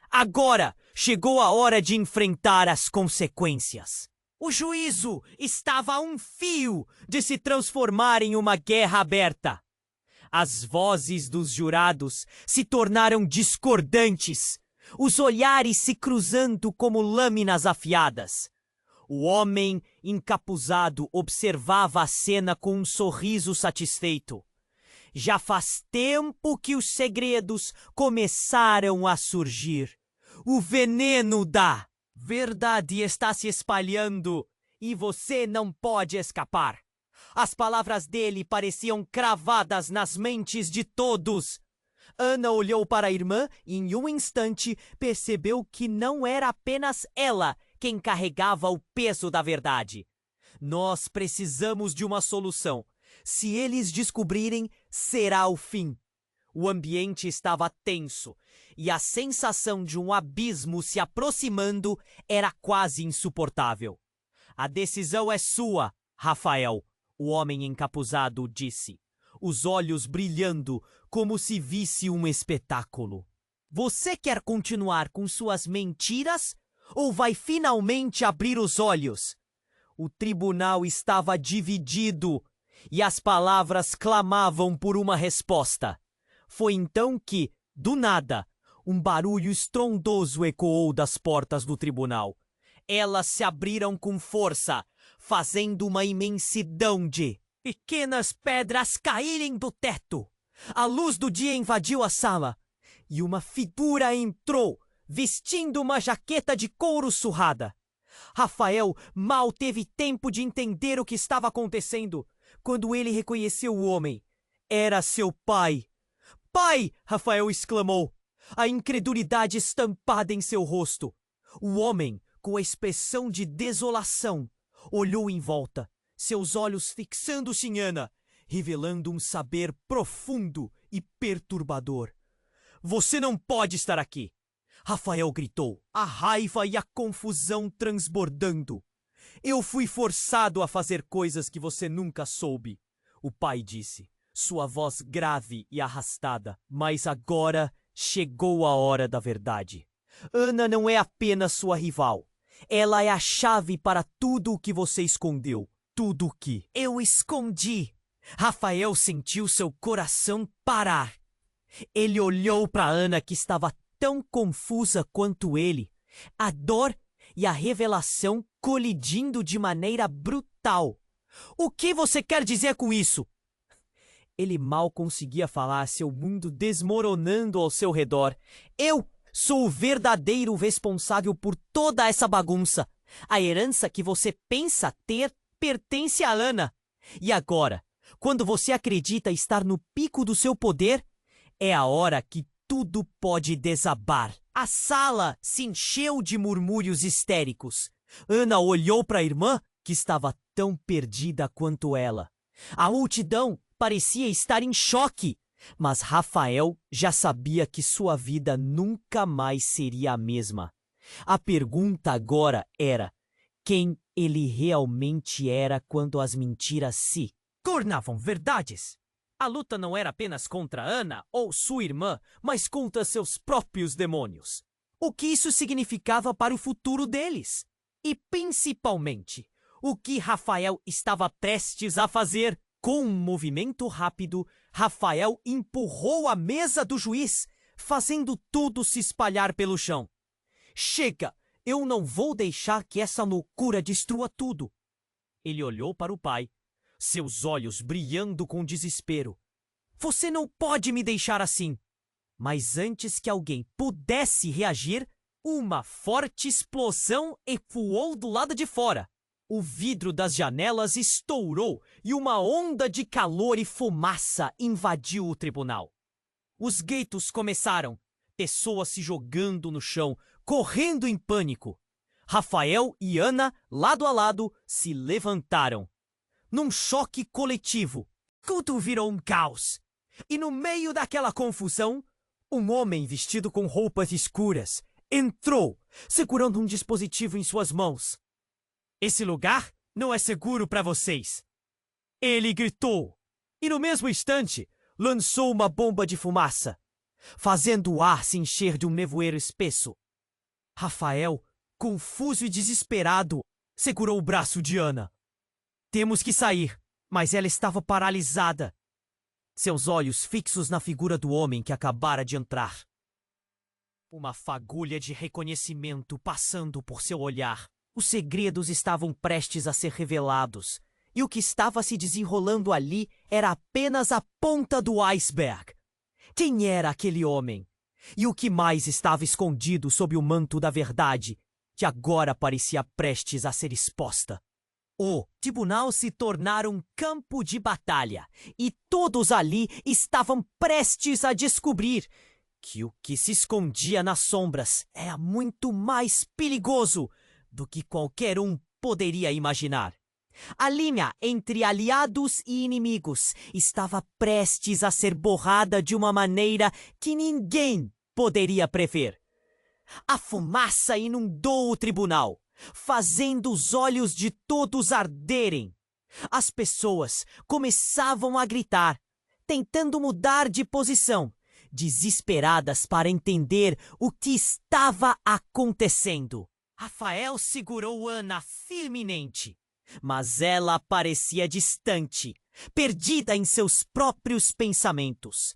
Agora chegou a hora de enfrentar as consequências. O juízo estava a um fio de se transformar em uma guerra aberta. As vozes dos jurados se tornaram discordantes, os olhares se cruzando como lâminas afiadas. O homem encapuzado observava a cena com um sorriso satisfeito. Já faz tempo que os segredos começaram a surgir. O veneno da verdade está se espalhando e você não pode escapar. As palavras dele pareciam cravadas nas mentes de todos. Ana olhou para a irmã e, em um instante, percebeu que não era apenas ela quem carregava o peso da verdade. Nós precisamos de uma solução. Se eles descobrirem, será o fim. O ambiente estava tenso e a sensação de um abismo se aproximando era quase insuportável. A decisão é sua, Rafael, o homem encapuzado disse, os olhos brilhando como se visse um espetáculo. Você quer continuar com suas mentiras ou vai finalmente abrir os olhos? O tribunal estava dividido e as palavras clamavam por uma resposta. Foi então que, do nada, um barulho estrondoso ecoou das portas do tribunal. Elas se abriram com força, fazendo uma imensidão de pequenas pedras caírem do teto. A luz do dia invadiu a sala e uma figura entrou, vestindo uma jaqueta de couro surrada. Rafael mal teve tempo de entender o que estava acontecendo quando ele reconheceu o homem. Era seu pai. Pai! Rafael exclamou, a incredulidade estampada em seu rosto. O homem, com a expressão de desolação, olhou em volta, seus olhos fixando-se em Ana, revelando um saber profundo e perturbador. Você não pode estar aqui! Rafael gritou, a raiva e a confusão transbordando. Eu fui forçado a fazer coisas que você nunca soube, o pai disse, sua voz grave e arrastada. Mas agora chegou a hora da verdade. Ana não é apenas sua rival. Ela é a chave para tudo o que você escondeu. Tudo o que eu escondi. Rafael sentiu seu coração parar. Ele olhou para Ana, que estava tão confusa quanto ele. A dor e a revelação colidindo de maneira brutal. O que você quer dizer com isso? Ele mal conseguia falar, seu mundo desmoronando ao seu redor. Eu sou o verdadeiro responsável por toda essa bagunça. A herança que você pensa ter pertence a Ana. E agora, quando você acredita estar no pico do seu poder, é a hora que tudo pode desabar. A sala se encheu de murmúrios histéricos. Ana olhou para a irmã, que estava tão perdida quanto ela. A multidão parecia estar em choque, mas Rafael já sabia que sua vida nunca mais seria a mesma. A pergunta agora era quem ele realmente era quando as mentiras se tornavam verdades. A luta não era apenas contra Ana ou sua irmã, mas contra seus próprios demônios. O que isso significava para o futuro deles? E, principalmente, o que Rafael estava prestes a fazer? Com um movimento rápido, Rafael empurrou a mesa do juiz, fazendo tudo se espalhar pelo chão. Chega! Eu não vou deixar que essa loucura destrua tudo. Ele olhou para o pai, seus olhos brilhando com desespero. Você não pode me deixar assim! Mas antes que alguém pudesse reagir, uma forte explosão ecoou do lado de fora. O vidro das janelas estourou e uma onda de calor e fumaça invadiu o tribunal. Os gritos começaram. Pessoas se jogando no chão, correndo em pânico. Rafael e Ana, lado a lado, se levantaram. Num choque coletivo, tudo virou um caos. E no meio daquela confusão, um homem vestido com roupas escuras entrou, segurando um dispositivo em suas mãos. Esse lugar não é seguro para vocês. Ele gritou, e no mesmo instante, lançou uma bomba de fumaça, fazendo o ar se encher de um nevoeiro espesso. Rafael, confuso e desesperado, segurou o braço de Ana. Temos que sair, mas ela estava paralisada, seus olhos fixos na figura do homem que acabara de entrar. Uma fagulha de reconhecimento passando por seu olhar. Os segredos estavam prestes a ser revelados, e o que estava se desenrolando ali era apenas a ponta do iceberg. Quem era aquele homem? E o que mais estava escondido sob o manto da verdade, que agora parecia prestes a ser exposta? O tribunal se tornara um campo de batalha, e todos ali estavam prestes a descobrir que o que se escondia nas sombras era muito mais perigoso do que qualquer um poderia imaginar. A linha entre aliados e inimigos estava prestes a ser borrada de uma maneira que ninguém poderia prever. A fumaça inundou o tribunal, fazendo os olhos de todos arderem. As pessoas começavam a gritar, tentando mudar de posição, desesperadas para entender o que estava acontecendo. Rafael segurou Ana firmemente, mas ela parecia distante, perdida em seus próprios pensamentos.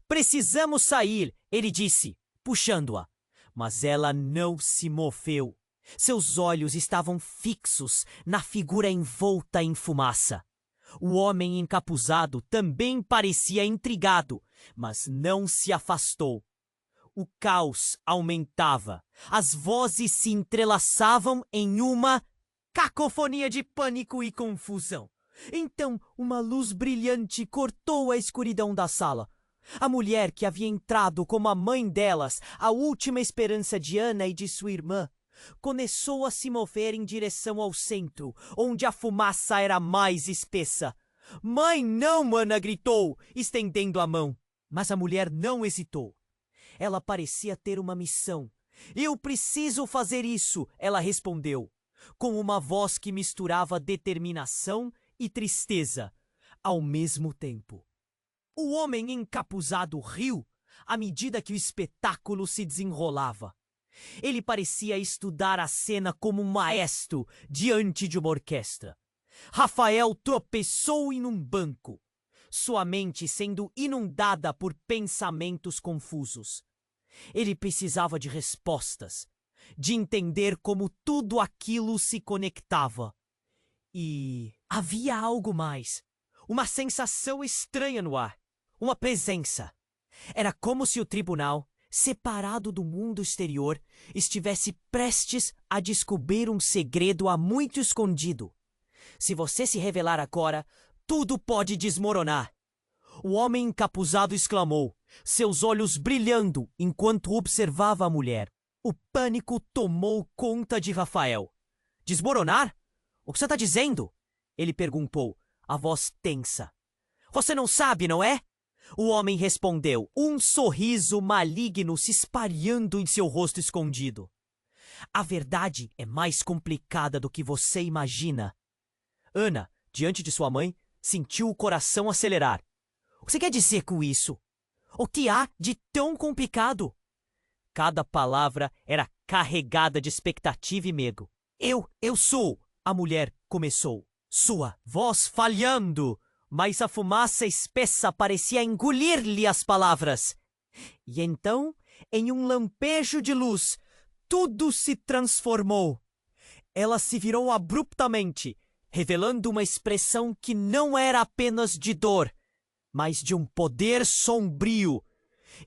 Precisamos sair, ele disse, puxando-a, mas ela não se moveu. Seus olhos estavam fixos na figura envolta em fumaça. O homem encapuzado também parecia intrigado, mas não se afastou. O caos aumentava. As vozes se entrelaçavam em uma cacofonia de pânico e confusão. Então, uma luz brilhante cortou a escuridão da sala. A mulher que havia entrado como a mãe delas, a última esperança de Ana e de sua irmã, começou a se mover em direção ao centro, onde a fumaça era mais espessa. "Mãe, não!" Ana gritou, estendendo a mão. Mas a mulher não hesitou. Ela parecia ter uma missão. "Eu preciso fazer isso!" ela respondeu, com uma voz que misturava determinação e tristeza ao mesmo tempo. O homem encapuzado riu à medida que o espetáculo se desenrolava. Ele parecia estudar a cena como um maestro diante de uma orquestra. Rafael tropeçou em um banco, sua mente sendo inundada por pensamentos confusos. Ele precisava de respostas, de entender como tudo aquilo se conectava. E havia algo mais, uma sensação estranha no ar, uma presença. Era como se o tribunal, separado do mundo exterior, estivesse prestes a descobrir um segredo há muito escondido. Se você se revelar agora, tudo pode desmoronar. O homem encapuzado exclamou, seus olhos brilhando enquanto observava a mulher. O pânico tomou conta de Rafael. "Desmoronar? O que você está dizendo?" ele perguntou, a voz tensa. "Você não sabe, não é?" O homem respondeu, um sorriso maligno se espalhando em seu rosto escondido. "A verdade é mais complicada do que você imagina." Ana, diante de sua mãe, sentiu o coração acelerar. "O que você quer dizer com isso? O que há de tão complicado?" Cada palavra era carregada de expectativa e medo. Eu sou, a mulher começou, sua voz falhando, mas a fumaça espessa parecia engolir-lhe as palavras. E então, em um lampejo de luz, tudo se transformou. Ela se virou abruptamente, revelando uma expressão que não era apenas de dor, mas de um poder sombrio.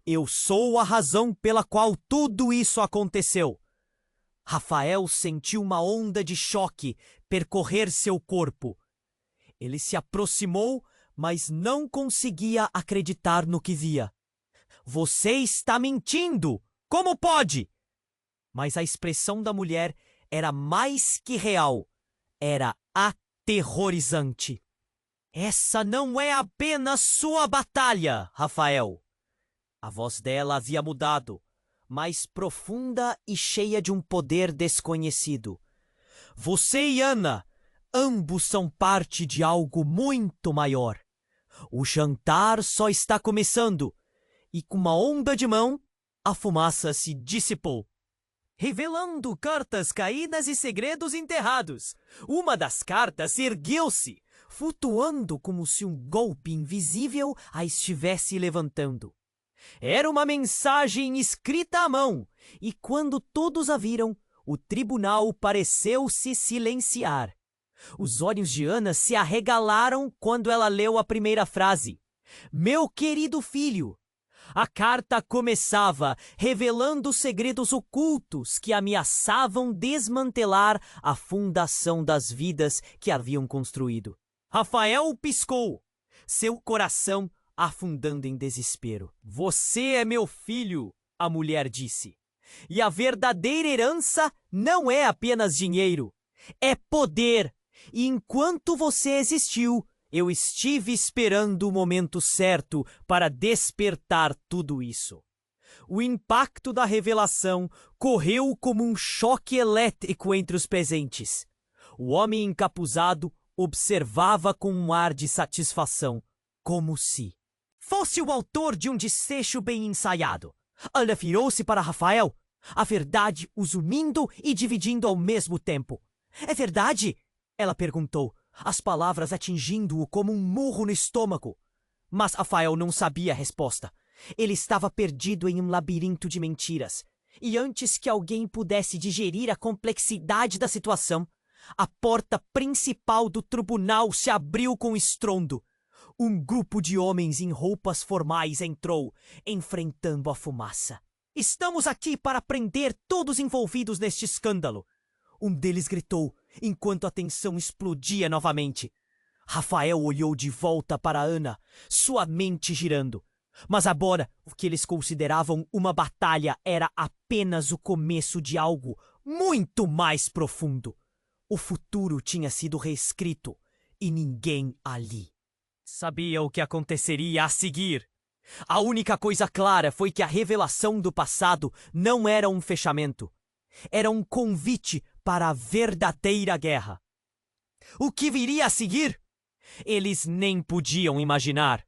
"Eu sou a razão pela qual tudo isso aconteceu." Rafael sentiu uma onda de choque percorrer seu corpo. Ele se aproximou, mas não conseguia acreditar no que via. Você está mentindo! Como pode? Mas a expressão da mulher era mais que real. Era aterrorizante. Essa não é apenas sua batalha, Rafael. A voz dela havia mudado, mais profunda e cheia de um poder desconhecido. Você e Ana, ambos são parte de algo muito maior. O jantar só está começando, e com uma onda de mão, a fumaça se dissipou, revelando cartas caídas e segredos enterrados. Uma das cartas ergueu-se, flutuando como se um golpe invisível a estivesse levantando. Era uma mensagem escrita à mão, e quando todos a viram, o tribunal pareceu se silenciar. Os olhos de Ana se arregalaram quando ela leu a primeira frase. Meu querido filho! A carta começava revelando segredos ocultos que ameaçavam desmantelar a fundação das vidas que haviam construído. Rafael piscou, seu coração afundando em desespero. Você é meu filho, a mulher disse. E a verdadeira herança não é apenas dinheiro, é poder. E enquanto você existiu, eu estive esperando o momento certo para despertar tudo isso. O impacto da revelação correu como um choque elétrico entre os presentes. O homem encapuzado observava com um ar de satisfação, como se fosse o autor de um desfecho bem ensaiado. Ana virou-se para Rafael, a verdade os unindo e dividindo ao mesmo tempo. É verdade? Ela perguntou, as palavras atingindo-o como um murro no estômago. Mas Rafael não sabia a resposta. Ele estava perdido em um labirinto de mentiras. E antes que alguém pudesse digerir a complexidade da situação, a porta principal do tribunal se abriu com estrondo. Um grupo de homens em roupas formais entrou, enfrentando a fumaça. Estamos aqui para prender todos envolvidos neste escândalo. Um deles gritou, enquanto a tensão explodia novamente. Rafael olhou de volta para Ana, sua mente girando. Mas agora, o que eles consideravam uma batalha era apenas o começo de algo muito mais profundo. O futuro tinha sido reescrito e ninguém ali sabia o que aconteceria a seguir. A única coisa clara foi que a revelação do passado não era um fechamento. Era um convite para a verdadeira guerra. O que viria a seguir? Eles nem podiam imaginar.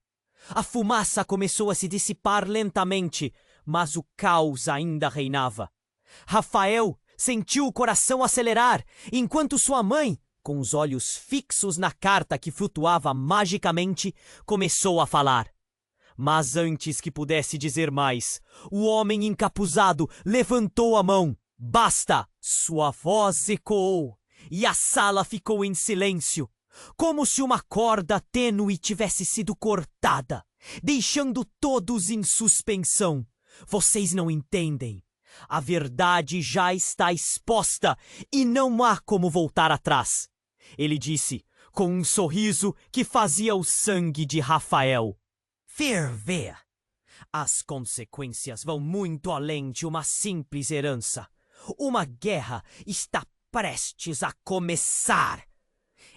A fumaça começou a se dissipar lentamente, mas o caos ainda reinava. Rafael sentiu o coração acelerar, enquanto sua mãe, com os olhos fixos na carta que flutuava magicamente, começou a falar. Mas antes que pudesse dizer mais, o homem encapuzado levantou a mão. Basta! Sua voz ecoou, e a sala ficou em silêncio, como se uma corda tênue tivesse sido cortada, deixando todos em suspensão. Vocês não entendem. A verdade já está exposta e não há como voltar atrás. Ele disse, com um sorriso que fazia o sangue de Rafael ferver. As consequências vão muito além de uma simples herança. Uma guerra está prestes a começar.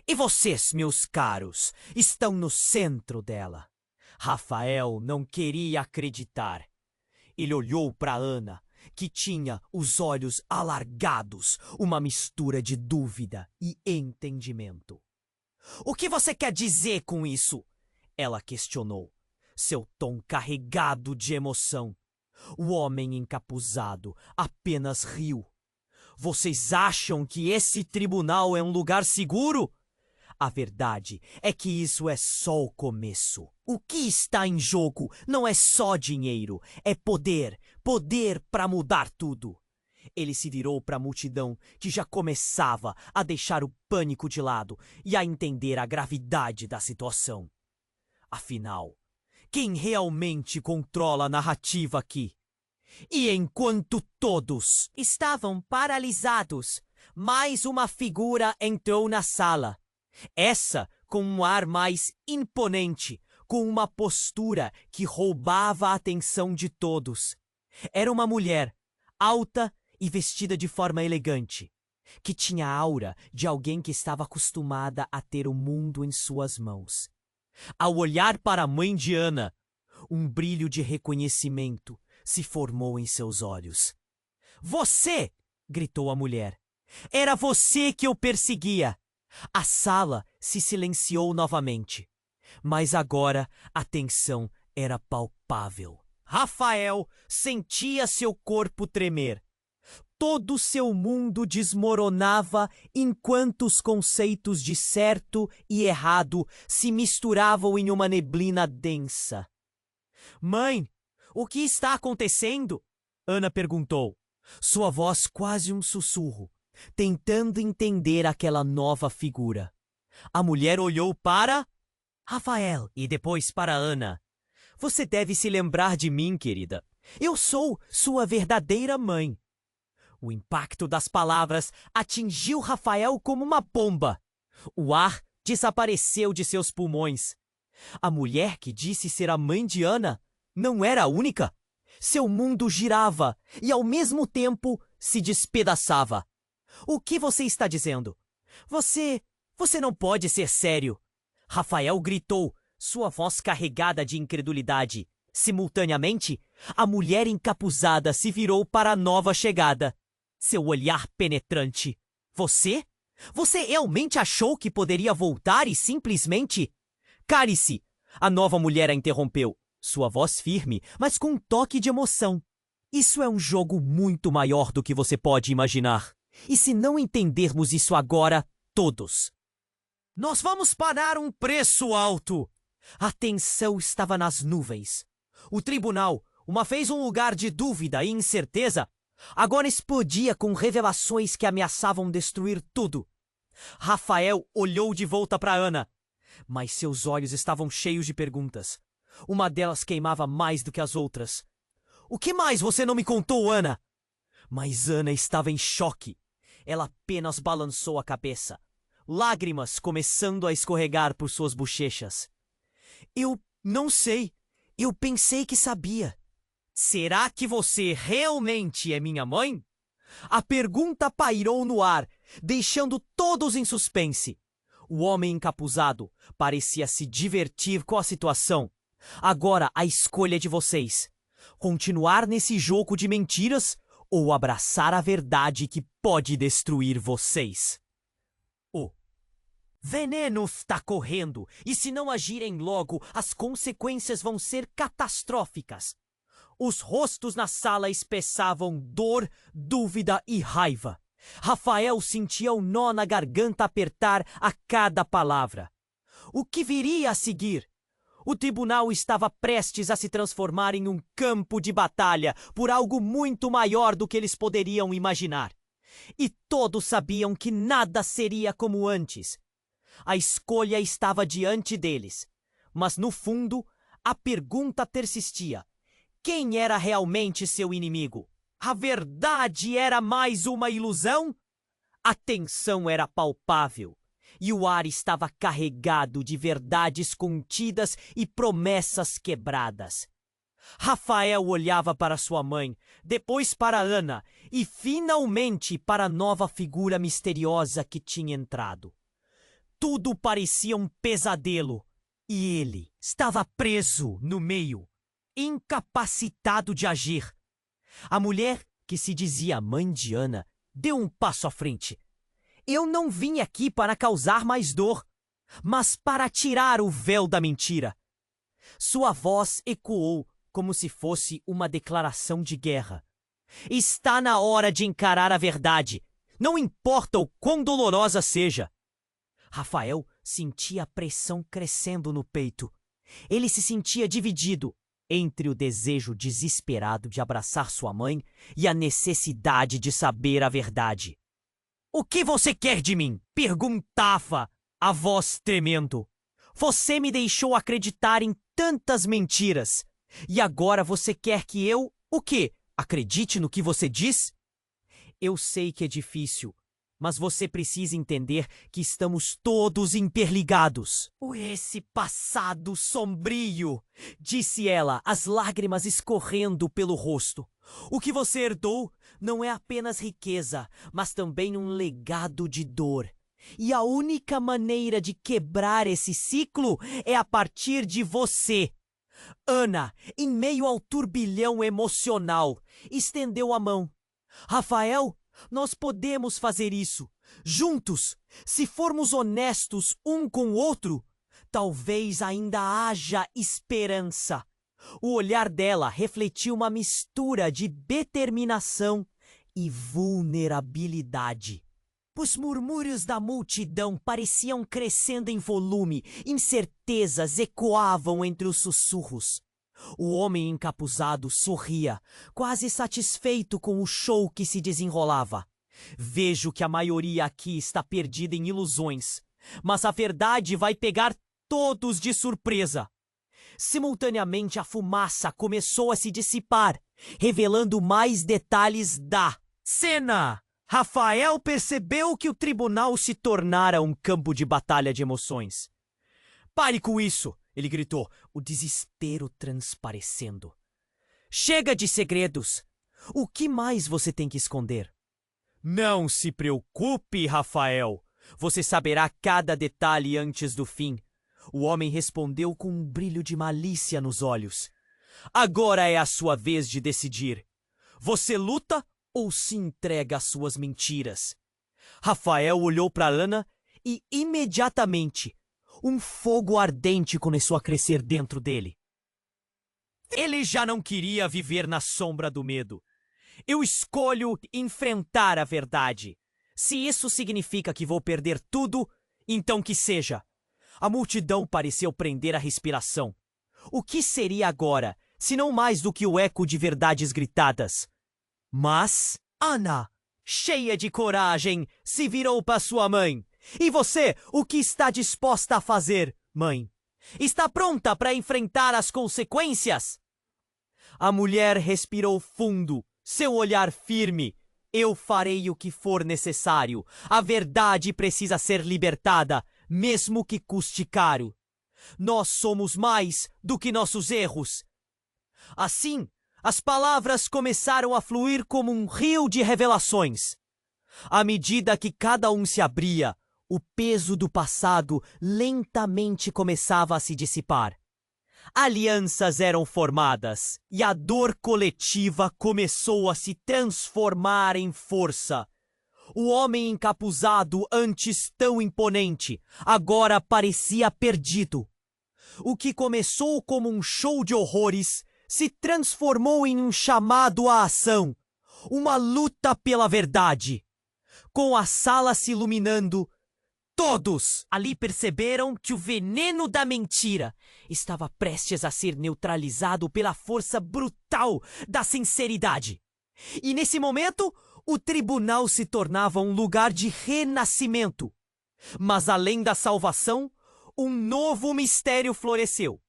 E vocês, meus caros, estão no centro dela. Rafael não queria acreditar. Ele olhou para Ana, que tinha os olhos alargados, uma mistura de dúvida e entendimento. O que você quer dizer com isso? Ela questionou, seu tom carregado de emoção. O homem encapuzado apenas riu. Vocês acham que esse tribunal é um lugar seguro? A verdade é que isso é só o começo. O que está em jogo não é só dinheiro, é poder. Poder para mudar tudo. Ele se virou para a multidão que já começava a deixar o pânico de lado e a entender a gravidade da situação. Afinal, quem realmente controla a narrativa aqui? E enquanto todos estavam paralisados, mais uma figura entrou na sala. Essa com um ar mais imponente, com uma postura que roubava a atenção de todos. Era uma mulher, alta e vestida de forma elegante, que tinha a aura de alguém que estava acostumada a ter o mundo em suas mãos. Ao olhar para a mãe de Ana, um brilho de reconhecimento se formou em seus olhos. "Você!" gritou a mulher. "Era você que eu perseguia!" A sala se silenciou novamente, mas agora a tensão era palpável. Rafael sentia seu corpo tremer. Todo seu mundo desmoronava enquanto os conceitos de certo e errado se misturavam em uma neblina densa. "Mãe, o que está acontecendo?" Ana perguntou, sua voz quase um sussurro, tentando entender aquela nova figura. A mulher olhou para Rafael e depois para Ana. "Você deve se lembrar de mim, querida. Eu sou sua verdadeira mãe." O impacto das palavras atingiu Rafael como uma bomba. O ar desapareceu de seus pulmões. A mulher que disse ser a mãe de Ana não era a única. Seu mundo girava e, ao mesmo tempo, se despedaçava. "O que você está dizendo? Você não pode ser sério!" Rafael gritou, sua voz carregada de incredulidade. Simultaneamente, a mulher encapuzada se virou para a nova chegada. Seu olhar penetrante. Você? Você realmente achou que poderia voltar e simplesmente... "Cale-se!" A nova mulher a interrompeu, sua voz firme, mas com um toque de emoção. "Isso é um jogo muito maior do que você pode imaginar. E se não entendermos isso agora, todos, nós vamos pagar um preço alto." A tensão estava nas nuvens. O tribunal, uma vez um lugar de dúvida e incerteza, agora explodia com revelações que ameaçavam destruir tudo. Rafael olhou de volta para Ana, mas seus olhos estavam cheios de perguntas. Uma delas queimava mais do que as outras. "O que mais você não me contou, Ana?" Mas Ana estava em choque. Ela apenas balançou a cabeça, lágrimas começando a escorregar por suas bochechas. "Eu não sei. Eu pensei que sabia." "Será que você realmente é minha mãe?" A pergunta pairou no ar, deixando todos em suspense. O homem encapuzado parecia se divertir com a situação. "Agora a escolha é de vocês. Continuar nesse jogo de mentiras ou abraçar a verdade que pode destruir vocês." O veneno está correndo e, se não agirem logo, as consequências vão ser catastróficas. Os rostos na sala expressavam dor, dúvida e raiva. Rafael sentia o nó na garganta apertar a cada palavra. O que viria a seguir? O tribunal estava prestes a se transformar em um campo de batalha por algo muito maior do que eles poderiam imaginar. E todos sabiam que nada seria como antes. A escolha estava diante deles, mas no fundo a pergunta persistia. Quem era realmente seu inimigo? A verdade era mais uma ilusão? A tensão era palpável, e o ar estava carregado de verdades contidas e promessas quebradas. Rafael olhava para sua mãe, depois para Ana e finalmente para a nova figura misteriosa que tinha entrado. Tudo parecia um pesadelo, e ele estava preso no meio, incapacitado de agir. A mulher, que se dizia mãe de Ana, deu um passo à frente. "Eu não vim aqui para causar mais dor, mas para tirar o véu da mentira." Sua voz ecoou como se fosse uma declaração de guerra. "Está na hora de encarar a verdade, não importa o quão dolorosa seja." Rafael sentia a pressão crescendo no peito. Ele se sentia dividido entre o desejo desesperado de abraçar sua mãe e a necessidade de saber a verdade. "O que você quer de mim?" perguntava, a voz tremendo. "Você me deixou acreditar em tantas mentiras. E agora você quer que eu, o quê? Acredite no que você diz?" "Eu sei que é difícil, Mas você precisa entender que estamos todos interligados. Esse passado sombrio, disse ela, as lágrimas escorrendo pelo rosto. O que você herdou não é apenas riqueza, mas também um legado de dor. E a única maneira de quebrar esse ciclo é a partir de você. Ana, em meio ao turbilhão emocional, estendeu a mão. Rafael, nós podemos fazer isso. Juntos, se formos honestos um com o outro, talvez ainda haja esperança. O olhar dela refletiu uma mistura de determinação e vulnerabilidade. Os murmúrios da multidão pareciam crescendo em volume, incertezas ecoavam entre os sussurros. O homem encapuzado sorria, quase satisfeito com o show que se desenrolava. Vejo que a maioria aqui está perdida em ilusões, mas a verdade vai pegar todos de surpresa. Simultaneamente, a fumaça começou a se dissipar, revelando mais detalhes da cena. Rafael percebeu que o tribunal se tornara um campo de batalha de emoções. Pare com isso! Ele gritou, o desespero transparecendo. Chega de segredos! O que mais você tem que esconder? Não se preocupe, Rafael. Você saberá cada detalhe antes do fim. O homem respondeu com um brilho de malícia nos olhos. Agora é a sua vez de decidir. Você luta ou se entrega às suas mentiras? Rafael olhou para Ana e, imediatamente, um fogo ardente começou a crescer dentro dele. Ele já não queria viver na sombra do medo. Eu escolho enfrentar a verdade. Se isso significa que vou perder tudo, então que seja. A multidão pareceu prender a respiração. O que seria agora, se não mais do que o eco de verdades gritadas? Mas Ana, cheia de coragem, se virou para sua mãe. E você, o que está disposta a fazer, mãe? Está pronta para enfrentar as consequências? A mulher respirou fundo, seu olhar firme. Eu farei o que for necessário. A verdade precisa ser libertada, mesmo que custe caro. Nós somos mais do que nossos erros. Assim, as palavras começaram a fluir como um rio de revelações. À medida que cada um se abria, o peso do passado lentamente começava a se dissipar. Alianças eram formadas e a dor coletiva começou a se transformar em força. O homem encapuzado, antes tão imponente, agora parecia perdido. O que começou como um show de horrores se transformou em um chamado à ação, uma luta pela verdade. Com a sala se iluminando, todos ali perceberam que o veneno da mentira estava prestes a ser neutralizado pela força brutal da sinceridade. E nesse momento, o tribunal se tornava um lugar de renascimento. Mas além da salvação, um novo mistério floresceu.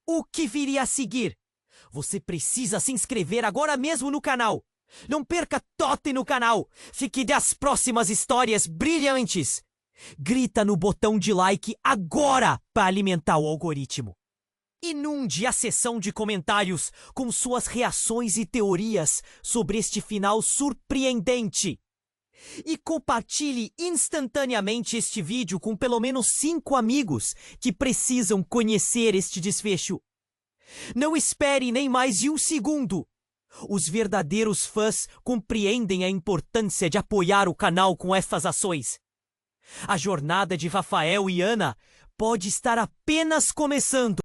O que viria a seguir? Você precisa se inscrever agora mesmo no canal. Não perca totem no canal. Fique das próximas histórias brilhantes. Grita no botão de like agora para alimentar o algoritmo. Inunde a seção de comentários com suas reações e teorias sobre este final surpreendente. E compartilhe instantaneamente este vídeo com pelo menos 5 amigos que precisam conhecer este desfecho. Não espere nem mais de um segundo. Os verdadeiros fãs compreendem a importância de apoiar o canal com essas ações. A jornada de Rafael e Ana pode estar apenas começando.